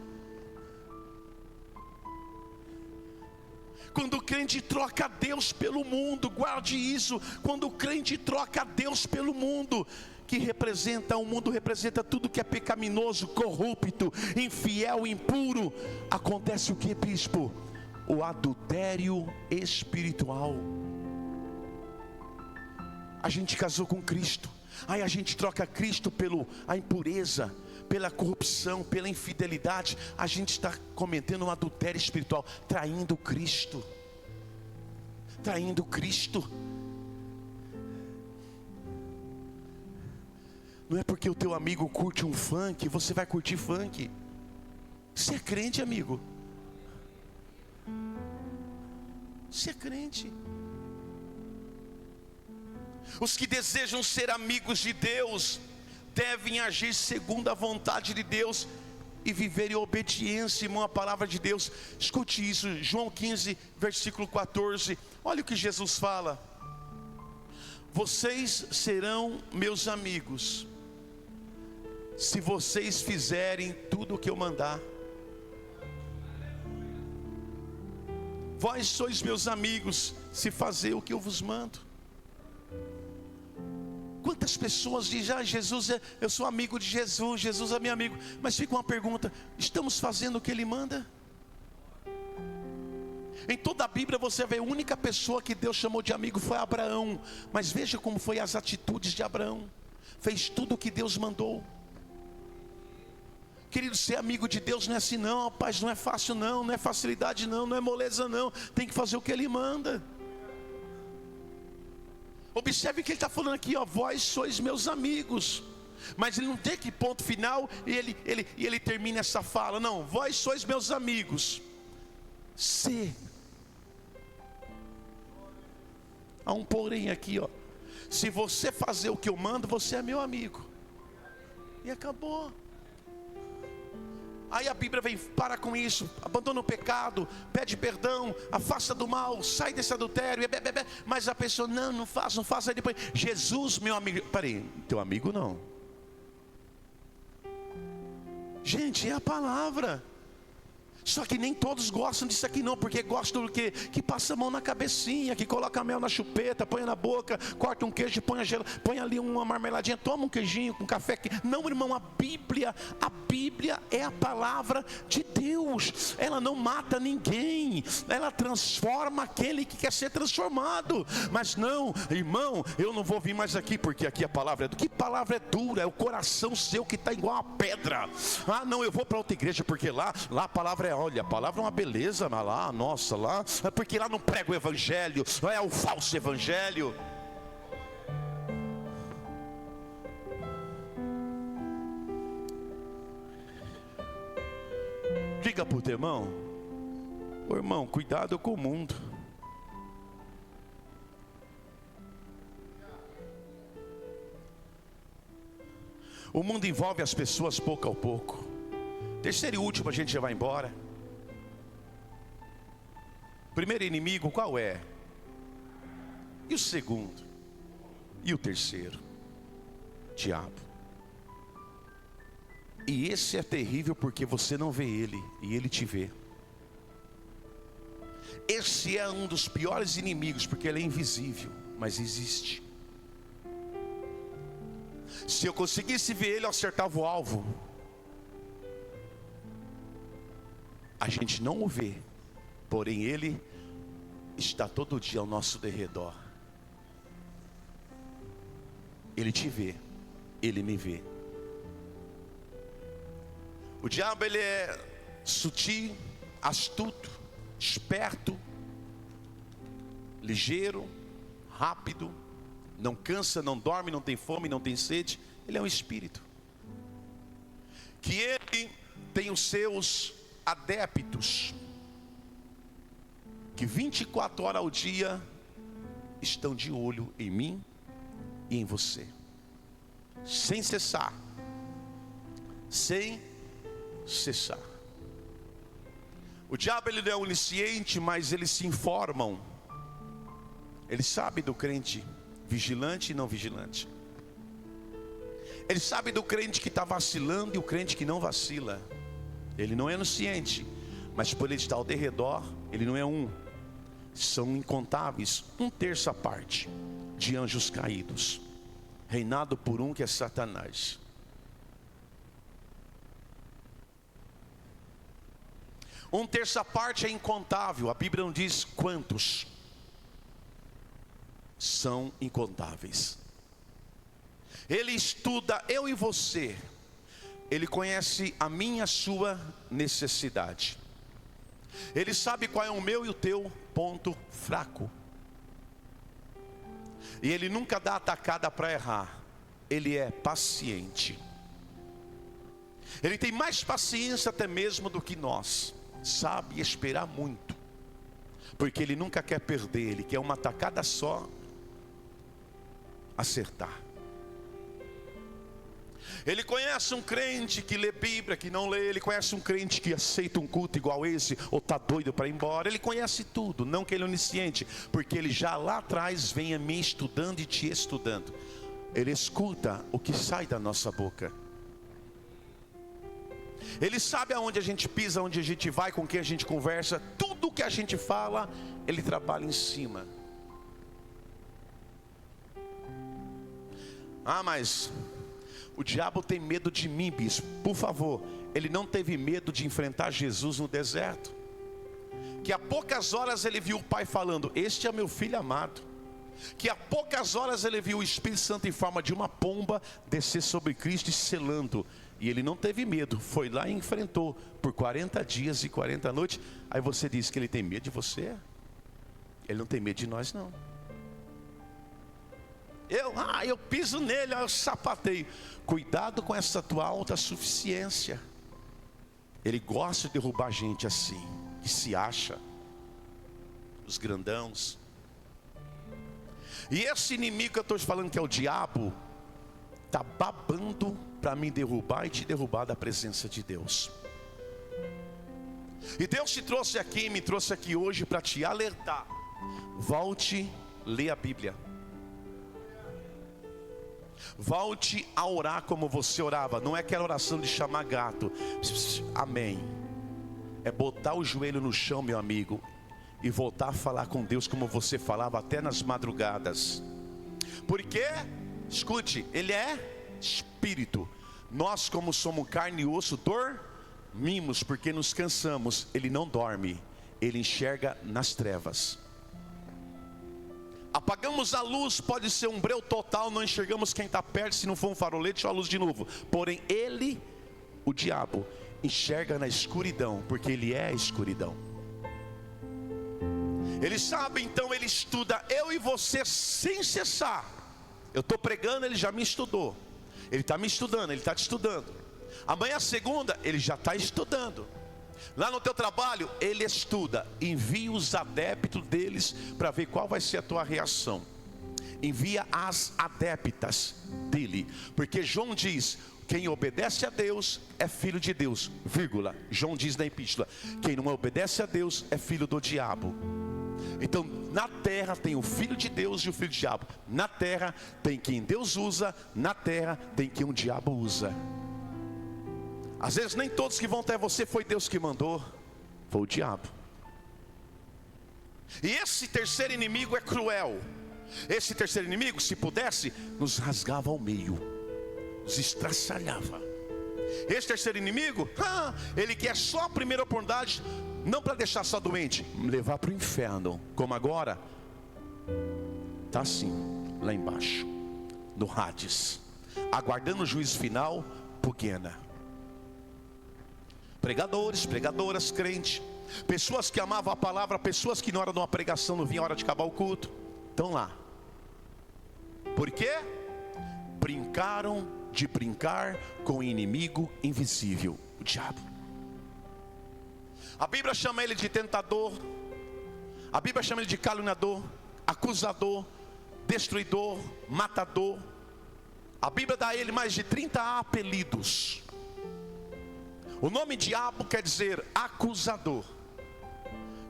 Quando o crente troca Deus pelo mundo, guarde isso. Quando o crente troca Deus pelo mundo, que representa, o mundo representa tudo que é pecaminoso, corrupto, infiel, impuro, acontece o que, bispo? O adultério espiritual. A gente casou com Cristo, aí a gente troca Cristo pela impureza, pela corrupção, pela infidelidade. A gente está cometendo um adultério espiritual, traindo Cristo. Traindo Cristo. Não é porque o teu amigo curte um funk, você vai curtir funk. Você é crente, amigo. Você é crente. Os que desejam ser amigos de Deus devem agir segundo a vontade de Deus e viver em obediência, irmão, à palavra de Deus. Escute isso, João 15, versículo 14. Olha o que Jesus fala: vocês serão meus amigos se vocês fizerem tudo o que eu mandar. Vós sois meus amigos se fazer o que eu vos mando. Quantas pessoas dizem, Jesus, eu sou amigo de Jesus, Jesus é meu amigo. Mas fica uma pergunta, estamos fazendo o que Ele manda? Em toda a Bíblia você vê, a única pessoa que Deus chamou de amigo foi Abraão. Mas veja como foi as atitudes de Abraão. Fez tudo o que Deus mandou. Querido, ser amigo de Deus não é assim não, rapaz, não é fácil não, não é facilidade não, não é moleza não. Tem que fazer o que Ele manda. Observe que Ele está falando aqui, ó, vós sois meus amigos. Mas Ele não tem que ponto final e ele termina essa fala. Não, vós sois meus amigos. Se. Há um porém aqui, ó. Se você fazer o que eu mando, você é meu amigo. E acabou. Aí a Bíblia vem, para com isso, abandona o pecado, pede perdão, afasta do mal, sai desse adultério, mas a pessoa, não faz, aí depois, Jesus meu amigo, peraí, teu amigo não. Gente, é a palavra. Só que nem todos gostam disso aqui não, porque gostam do quê? Que passa a mão na cabecinha, que coloca mel na chupeta, põe na boca, corta um queijo, põe ali uma marmeladinha, toma um queijinho com café. Não, irmão, a Bíblia é a palavra de Deus. Ela não mata ninguém, ela transforma aquele que quer ser transformado. Mas não, irmão, eu não vou vir mais aqui, porque aqui a palavra é dura. Que palavra é dura? É o coração seu que está igual a pedra. Ah não, eu vou para outra igreja, porque lá a palavra é, olha, a palavra é uma beleza, mas lá, nossa, lá, porque lá não prega o evangelho, é o falso evangelho. Diga para o teu irmão, ô irmão, cuidado com o mundo. O mundo envolve as pessoas pouco a pouco. Terceiro e último, a gente já vai embora. Primeiro inimigo, qual é? E o segundo? E o terceiro? Diabo. E esse é terrível porque você não vê ele e ele te vê. Esse é um dos piores inimigos porque ele é invisível, mas existe. Se eu conseguisse ver ele, eu acertava o alvo. A gente não o vê, porém ele está todo dia ao nosso derredor. Ele te vê, ele me vê. O diabo, ele é sutil, astuto, esperto, ligeiro, rápido, não cansa, não dorme, não tem fome, não tem sede. Ele é um espírito. que ele tem os seus adeptos, que 24 horas ao dia estão de olho em mim e em você, sem cessar, sem cessar. O diabo, ele não é onisciente, mas eles se informam. Ele sabe do crente vigilante e não vigilante. Ele sabe do crente que está vacilando e o crente que não vacila. Ele não é onisciente, mas por ele estar ao derredor, ele não é um. São incontáveis, 1/3 parte de anjos caídos, reinado por um que é Satanás. Um terça parte é incontável. A Bíblia não diz quantos. São incontáveis. Ele estuda eu e você. Ele conhece a minha e a sua necessidade. Ele sabe qual é o meu e o teu ponto fraco. E ele nunca dá atacada para errar. Ele é paciente. Ele tem mais paciência até mesmo do que nós. Sabe esperar muito, porque ele nunca quer perder. Ele quer uma tacada só acertar. Ele conhece um crente que lê Bíblia, que não lê. Ele conhece um crente que aceita um culto igual esse, ou está doido para ir embora. Ele conhece tudo, não que ele é onisciente, porque ele já lá atrás vem a mim estudando e te estudando. Ele escuta o que sai da nossa boca. Ele sabe aonde a gente pisa, aonde a gente vai, com quem a gente conversa. Tudo que a gente fala, ele trabalha em cima. Ah, mas o diabo tem medo de mim, bispo. Por favor, ele não teve medo de enfrentar Jesus no deserto. Que a poucas horas ele viu o Pai falando: este é meu filho amado. Que a poucas horas ele viu o Espírito Santo em forma de uma pomba descer sobre Cristo e selando. E ele não teve medo, foi lá e enfrentou por 40 dias e 40 noites. Aí você diz que ele tem medo de você? Ele não tem medo de nós, não. Eu piso nele, eu sapateio. Cuidado com essa tua autossuficiência. Ele gosta de derrubar gente assim, que se acha, os grandãos. E esse inimigo que eu estou te falando, que é o diabo, está babando para me derrubar e te derrubar da presença de Deus. E Deus te trouxe aqui, me trouxe aqui hoje para te alertar. Volte, lê a Bíblia. Volte a orar como você orava. Não é aquela oração de chamar gato. Amém. É botar o joelho no chão, meu amigo, e voltar a falar com Deus como você falava até nas madrugadas. Porque, escute, Ele é Espírito. Nós, como somos carne e osso, dormimos porque nos cansamos. Ele não dorme, Ele enxerga nas trevas. Apagamos a luz, pode ser um breu total, não enxergamos quem está perto. Se não for um farolete, a luz de novo. Porém ele, o diabo, enxerga na escuridão, porque ele é a escuridão. Ele sabe, então ele estuda eu e você sem cessar. Eu estou pregando, ele já me estudou. Ele está me estudando, ele está te estudando. Amanhã segunda, ele já está estudando. Lá no teu trabalho, ele estuda. Envia os adeptos deles para ver qual vai ser a tua reação. Envia as adeptas dele. Porque João diz: quem obedece a Deus é filho de Deus, vírgula. João diz na epístola: quem não obedece a Deus é filho do diabo. Então na terra tem o filho de Deus e o filho do diabo. Na terra tem quem Deus usa, na terra tem quem o diabo usa. Às vezes nem todos que vão até você foi Deus que mandou, foi o diabo. E esse terceiro inimigo é cruel. Esse terceiro inimigo, se pudesse, nos rasgava ao meio, nos estraçalhava. Esse terceiro inimigo, ele quer só a primeira oportunidade, não para deixar só doente, levar para o inferno. Como agora, está assim, lá embaixo, no Hades, aguardando o juízo final, Pugena. Pregadores, pregadoras, crentes, pessoas que amavam a palavra, pessoas que na hora de uma pregação não vinha a hora de acabar o culto, estão lá. Por quê? Brincaram de brincar com o inimigo invisível, o diabo. A Bíblia chama ele de tentador, a Bíblia chama ele de caluniador, acusador, destruidor, matador. A Bíblia dá a ele mais de 30 apelidos. O nome diabo quer dizer acusador.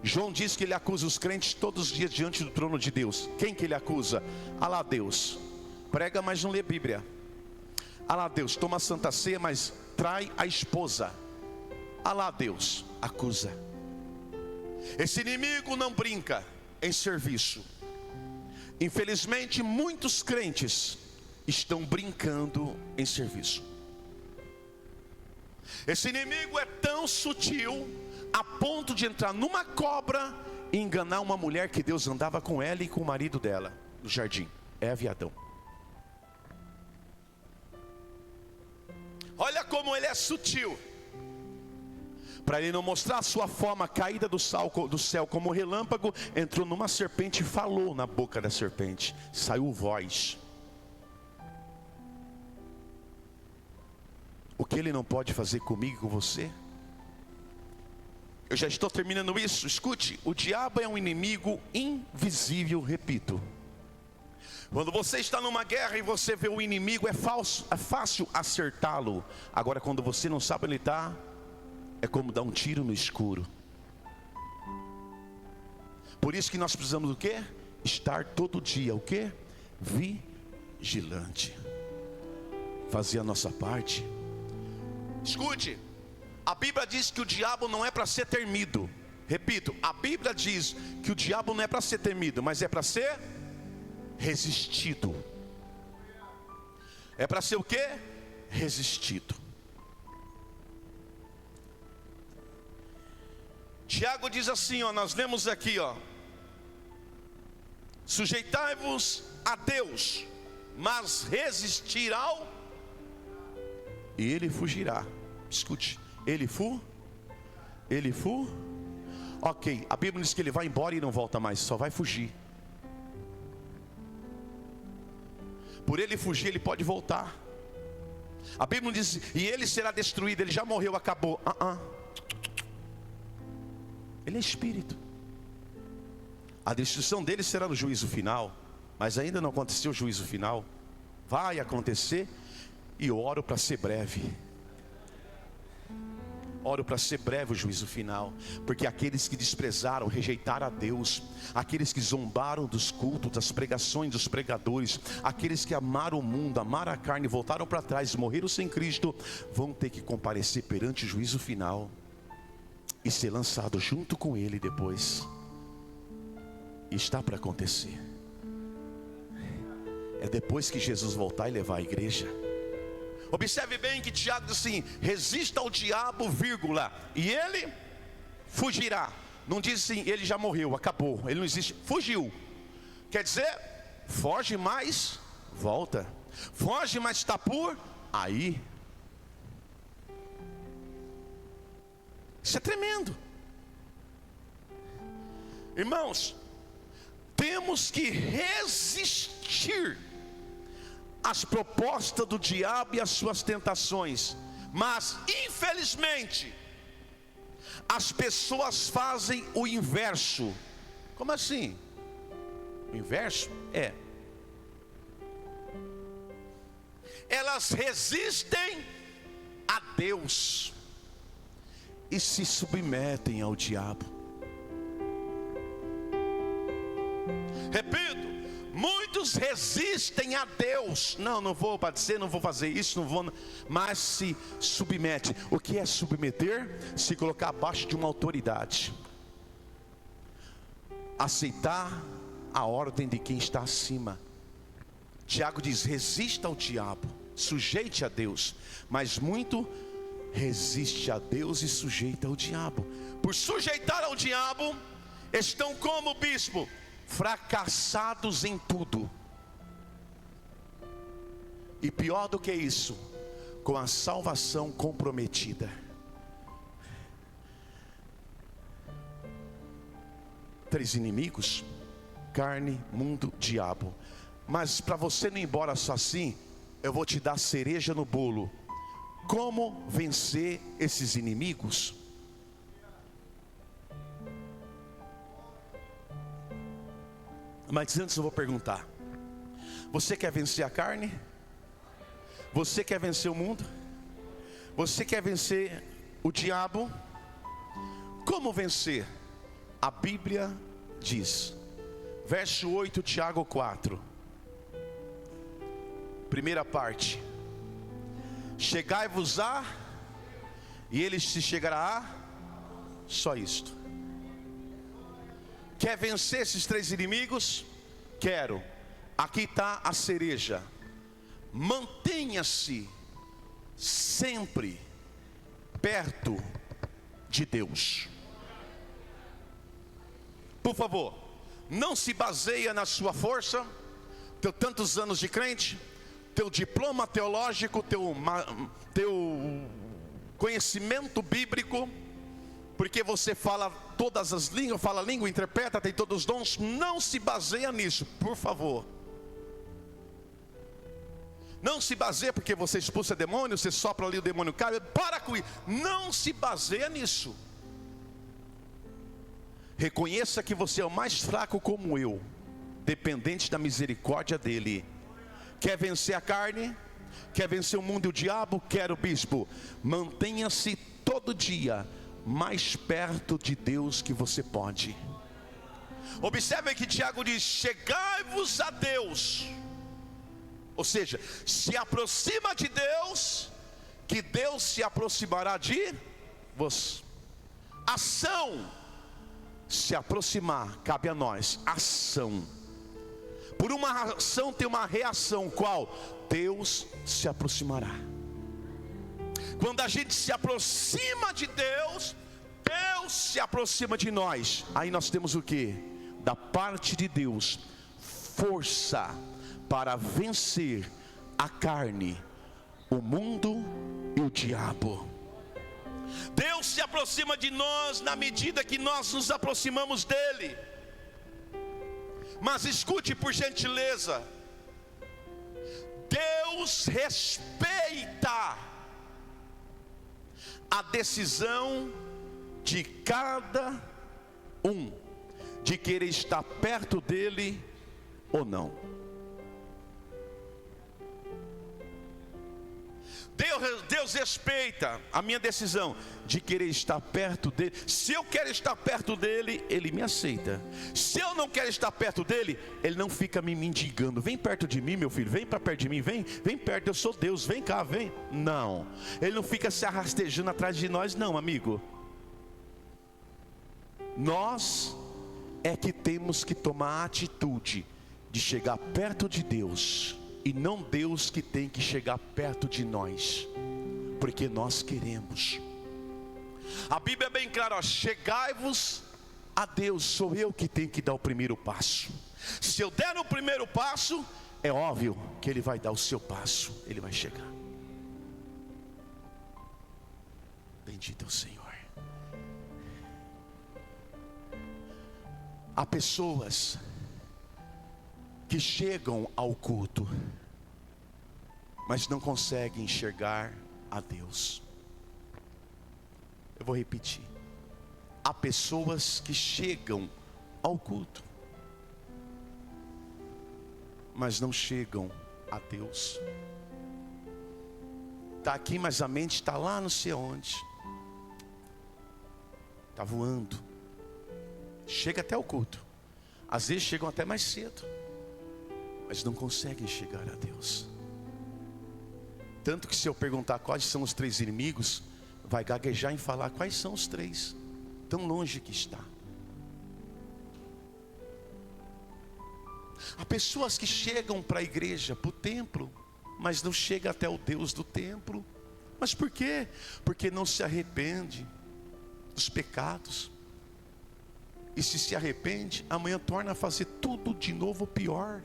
João diz que ele acusa os crentes todos os dias diante do trono de Deus. Quem que ele acusa? Alá Deus. Prega, mas não lê Bíblia. Alá Deus. Toma a Santa Ceia, mas trai a esposa. Alá Deus. Acusa. Esse inimigo não brinca em serviço. Infelizmente, muitos crentes estão brincando em serviço. Esse inimigo é tão sutil a ponto de entrar numa cobra e enganar uma mulher que Deus andava com ela e com o marido dela no jardim. Eva e Adão. Olha como ele é sutil. Para ele não mostrar a sua forma caída do céu como relâmpago, entrou numa serpente e falou na boca da serpente. Saiu voz. O que ele não pode fazer comigo e com você? Eu já estou terminando isso. Escute, o diabo é um inimigo invisível, repito. Quando você está numa guerra e você vê o inimigo, é fácil acertá-lo. Agora, quando você não sabe onde ele está, é como dar um tiro no escuro. Por isso que nós precisamos do quê? Estar todo dia, o quê? Vigilante. Fazer a nossa parte. Escute, a Bíblia diz que o diabo não é para ser temido. Repito, a Bíblia diz que o diabo não é para ser temido, mas é para ser resistido. É para ser o quê? Resistido. Tiago diz assim, ó, nós lemos aqui, ó: sujeitai-vos a Deus, mas resistir ao, e ele fugirá. Escute, ok, a Bíblia diz que ele vai embora e não volta mais, só vai fugir. Por ele fugir, ele pode voltar. A Bíblia diz, e ele será destruído, ele já morreu, acabou. Ele é espírito. A destruição dele será no juízo final, mas ainda não aconteceu o juízo final. Vai acontecer, e eu oro para ser breve. Oro para ser breve o juízo final, porque aqueles que desprezaram, rejeitaram a Deus, aqueles que zombaram dos cultos, das pregações dos pregadores, aqueles que amaram o mundo, amaram a carne, voltaram para trás, morreram sem Cristo, vão ter que comparecer perante o juízo final e ser lançado junto com Ele depois. Está para acontecer. É depois que Jesus voltar e levar a igreja. Observe bem que Tiago diz assim: resista ao diabo, vírgula, e ele fugirá. Não diz assim, ele já morreu, acabou, ele não existe, fugiu. Quer dizer, foge, mas volta. Foge, mas está por aí. Isso é tremendo. Irmãos, temos que resistir às propostas do diabo e às suas tentações. Mas infelizmente as pessoas fazem o inverso. Como assim? O inverso? Elas resistem a Deus e se submetem ao diabo. Repito, muitos resistem a Deus. Não vou obedecer, não vou fazer isso, não vou. Mas se submete. O que é submeter? Se colocar abaixo de uma autoridade. Aceitar a ordem de quem está acima. Tiago diz: resista ao diabo, sujeite a Deus. Mas muito resiste a Deus e sujeita ao diabo. Por sujeitar ao diabo, estão como bispo, fracassados em tudo. E pior do que isso, com a salvação comprometida. Três inimigos: carne, mundo, diabo. Mas para você não ir embora só assim, eu vou te dar cereja no bolo. Como vencer esses inimigos? Mas antes eu vou perguntar: você quer vencer a carne? Você quer vencer o mundo? Você quer vencer o diabo? Como vencer? A Bíblia diz, verso 8, Tiago 4, primeira parte: chegai-vos a, e ele se chegará a, só isto. Quer vencer esses três inimigos? Quero. Aqui está a cereja. Mantenha-se sempre perto de Deus. Por favor, não se baseia na sua força, teu tantos anos de crente, teu diploma teológico, teu conhecimento bíblico, porque você fala todas as línguas, fala a língua, interpreta, tem todos os dons. Não se baseia nisso, por favor. Não se baseia porque você expulsa demônio, você sopra ali, o demônio cai. Para com isso, não se baseia nisso. Reconheça que você é o mais fraco como eu, dependente da misericórdia dele. Quer vencer a carne? Quer vencer o mundo e o diabo? Quero, bispo. Mantenha-se todo dia mais perto de Deus que você pode. Observe que Tiago diz: chegai-vos a Deus. Ou seja, se aproxima de Deus, que Deus se aproximará de você. Ação. Se aproximar, cabe a nós. Ação. Por uma ação tem uma reação. Qual? Deus se aproximará. Quando a gente se aproxima de Deus, Deus se aproxima de nós. Aí nós temos o que? Da parte de Deus, força para vencer a carne, o mundo e o diabo. Deus se aproxima de nós na medida que nós nos aproximamos dele. Mas escute por gentileza, Deus respeita a decisão de cada um de querer estar perto dele ou não. Deus respeita a minha decisão de querer estar perto dele. Se eu quero estar perto dele, ele me aceita. Se eu não quero estar perto dele, ele não fica me mendigando: vem perto de mim, meu filho, vem para perto de mim, vem perto, eu sou Deus, vem cá, vem. Não, ele não fica se arrastejando atrás de nós, não, amigo. Nós é que temos que tomar a atitude de chegar perto de Deus, e não Deus que tem que chegar perto de nós, porque nós queremos. A Bíblia é bem clara: chegai-vos a Deus. Sou eu que tenho que dar o primeiro passo. Se eu der o primeiro passo, é óbvio que Ele vai dar o seu passo, Ele vai chegar. Bendito é o Senhor. Há pessoas que chegam ao culto, mas não conseguem enxergar a Deus. Eu vou repetir: há pessoas que chegam ao culto, mas não chegam a Deus. Está aqui, mas a mente está lá não sei onde, está voando. Chega até o culto, às vezes chegam até mais cedo, mas não conseguem chegar a Deus. Tanto que se eu perguntar quais são os três inimigos, vai gaguejar em falar quais são os três, tão longe que está. Há pessoas que chegam para a igreja, para o templo, mas não chegam até o Deus do templo. Mas por quê? Porque não se arrepende dos pecados. E se arrepende, amanhã torna a fazer tudo de novo pior.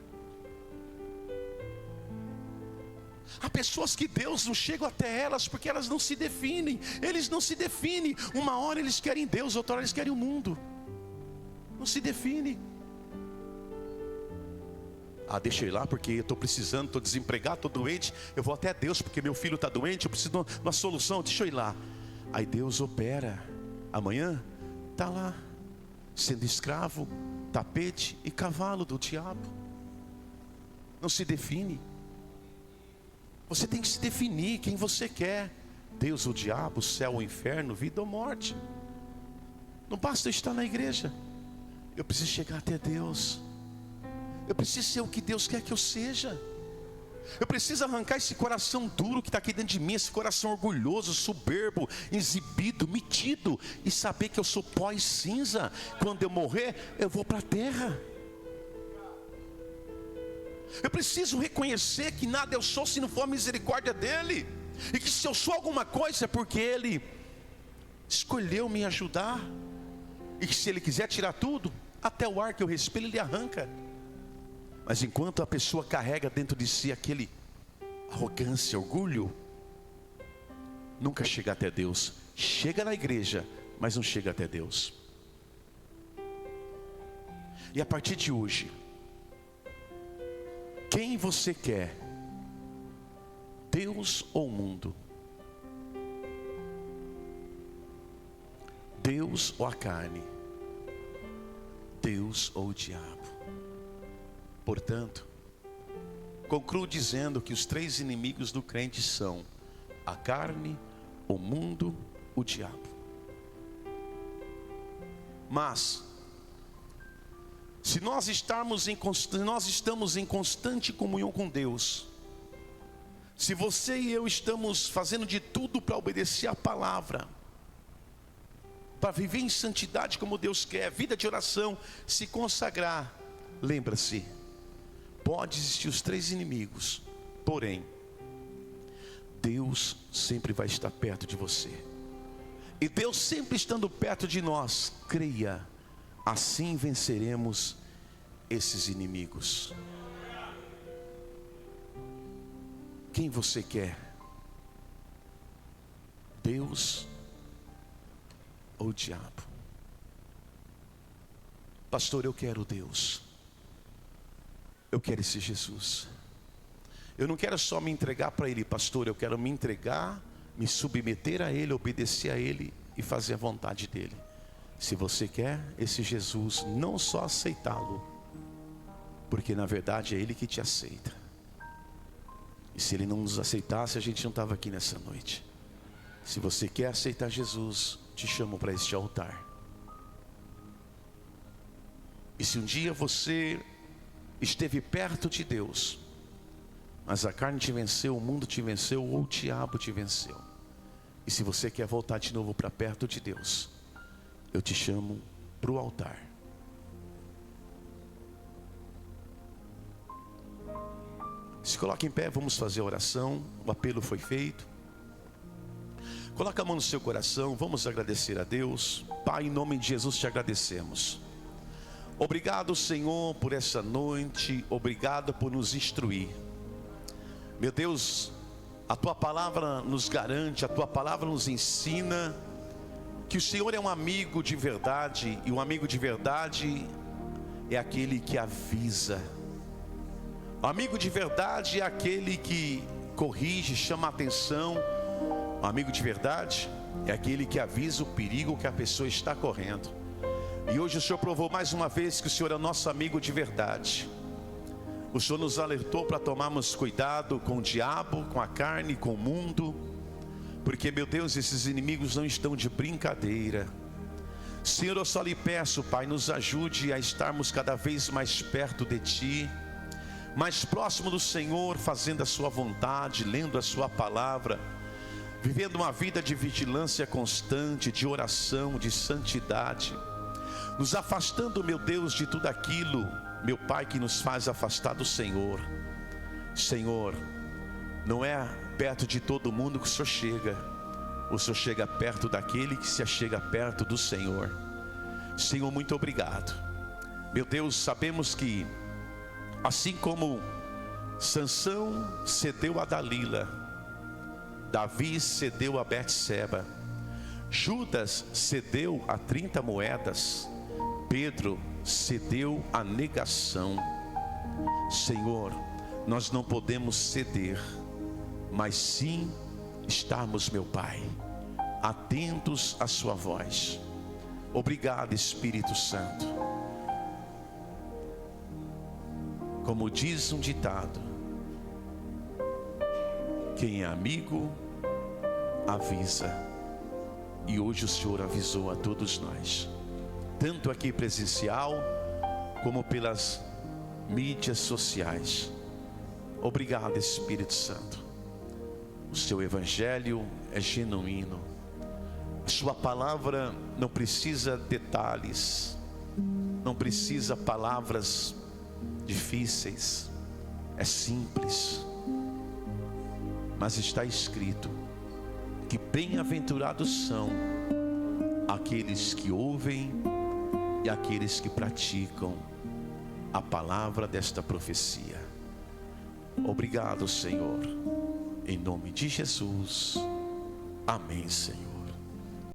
Há pessoas que Deus não chega até elas porque elas não se definem. Eles não se definem. Uma hora eles querem Deus, outra hora eles querem o mundo. Não se define. Ah, deixa eu ir lá porque eu estou precisando, estou desempregado, estou doente. Eu vou até Deus porque meu filho está doente, eu preciso de uma solução, deixa eu ir lá. Aí Deus opera. Amanhã está lá, sendo escravo, tapete e cavalo do diabo. Não se define. Você tem que se definir quem você quer. Deus ou o diabo, o céu ou o inferno, vida ou morte. Não basta eu estar na igreja. Eu preciso chegar até Deus. Eu preciso ser o que Deus quer que eu seja. Eu preciso arrancar esse coração duro que está aqui dentro de mim, esse coração orgulhoso, soberbo, exibido, metido, e saber que eu sou pó e cinza. Quando eu morrer, eu vou para a terra. Eu preciso reconhecer que nada eu sou se não for a misericórdia dEle, e que se eu sou alguma coisa é porque Ele escolheu me ajudar, e que se Ele quiser tirar tudo, até o ar que eu respiro Ele arranca. Mas enquanto a pessoa carrega dentro de si aquele arrogância, orgulho, nunca chega até Deus. Chega na igreja, mas não chega até Deus. E a partir de hoje, quem você quer? Deus ou o mundo? Deus ou a carne? Deus ou o diabo? Portanto, concluo dizendo que os três inimigos do crente são a carne, o mundo, o diabo. Mas, se nós estamos em constante comunhão com Deus, se você e eu estamos fazendo de tudo para obedecer a palavra, para viver em santidade como Deus quer, vida de oração, se consagrar, lembra-se, pode existir os três inimigos, porém, Deus sempre vai estar perto de você. E Deus sempre estando perto de nós, creia, assim venceremos esses inimigos. Quem você quer? Deus ou o diabo? Pastor, eu quero Deus. Eu quero esse Jesus. Eu não quero só me entregar para Ele, pastor. Eu quero me entregar, me submeter a Ele, obedecer a Ele e fazer a vontade dEle. Se você quer esse Jesus, não só aceitá-lo, porque na verdade é Ele que te aceita. E se Ele não nos aceitasse, a gente não estava aqui nessa noite. Se você quer aceitar Jesus, te chamo para este altar. E se um dia você esteve perto de Deus, mas a carne te venceu, o mundo te venceu, ou o diabo te venceu, e se você quer voltar de novo para perto de Deus, eu te chamo para o altar. Se coloque em pé, vamos fazer a oração. O apelo foi feito. Coloque a mão no seu coração, vamos agradecer a Deus. Pai, em nome de Jesus te agradecemos. Obrigado, Senhor, por essa noite. Obrigado por nos instruir. Meu Deus, a Tua palavra nos garante, a Tua palavra nos ensina que o Senhor é um amigo de verdade. E um amigo de verdade é aquele que avisa. O amigo de verdade é aquele que corrige, chama a atenção. O amigo de verdade é aquele que avisa o perigo que a pessoa está correndo. E hoje o Senhor provou mais uma vez que o Senhor é nosso amigo de verdade. O Senhor nos alertou para tomarmos cuidado com o diabo, com a carne, com o mundo, porque, meu Deus, esses inimigos não estão de brincadeira. Senhor, eu só lhe peço, Pai, nos ajude a estarmos cada vez mais perto de Ti, mais próximo do Senhor, fazendo a Sua vontade, lendo a Sua palavra, vivendo uma vida de vigilância constante, de oração, de santidade, nos afastando, meu Deus, de tudo aquilo, meu Pai, que nos faz afastar do Senhor. Senhor, não é perto de todo mundo que o Senhor chega. O Senhor chega perto daquele que se achega perto do Senhor. Senhor, muito obrigado. Meu Deus, sabemos que assim como Sansão cedeu a Dalila, Davi cedeu a Betseba, Judas cedeu a 30 moedas, Pedro cedeu a negação. Senhor, nós não podemos ceder, mas sim estarmos, meu Pai, atentos à sua voz. Obrigado, Espírito Santo. Como diz um ditado, quem é amigo, avisa. E hoje o Senhor avisou a todos nós, tanto aqui presencial, como pelas mídias sociais. Obrigado, Espírito Santo. O seu evangelho é genuíno. A sua palavra não precisa detalhes, não precisa palavras difíceis, é simples. Mas está escrito que bem-aventurados são aqueles que ouvem e aqueles que praticam a palavra desta profecia. Obrigado, Senhor, em nome de Jesus. Amém, Senhor.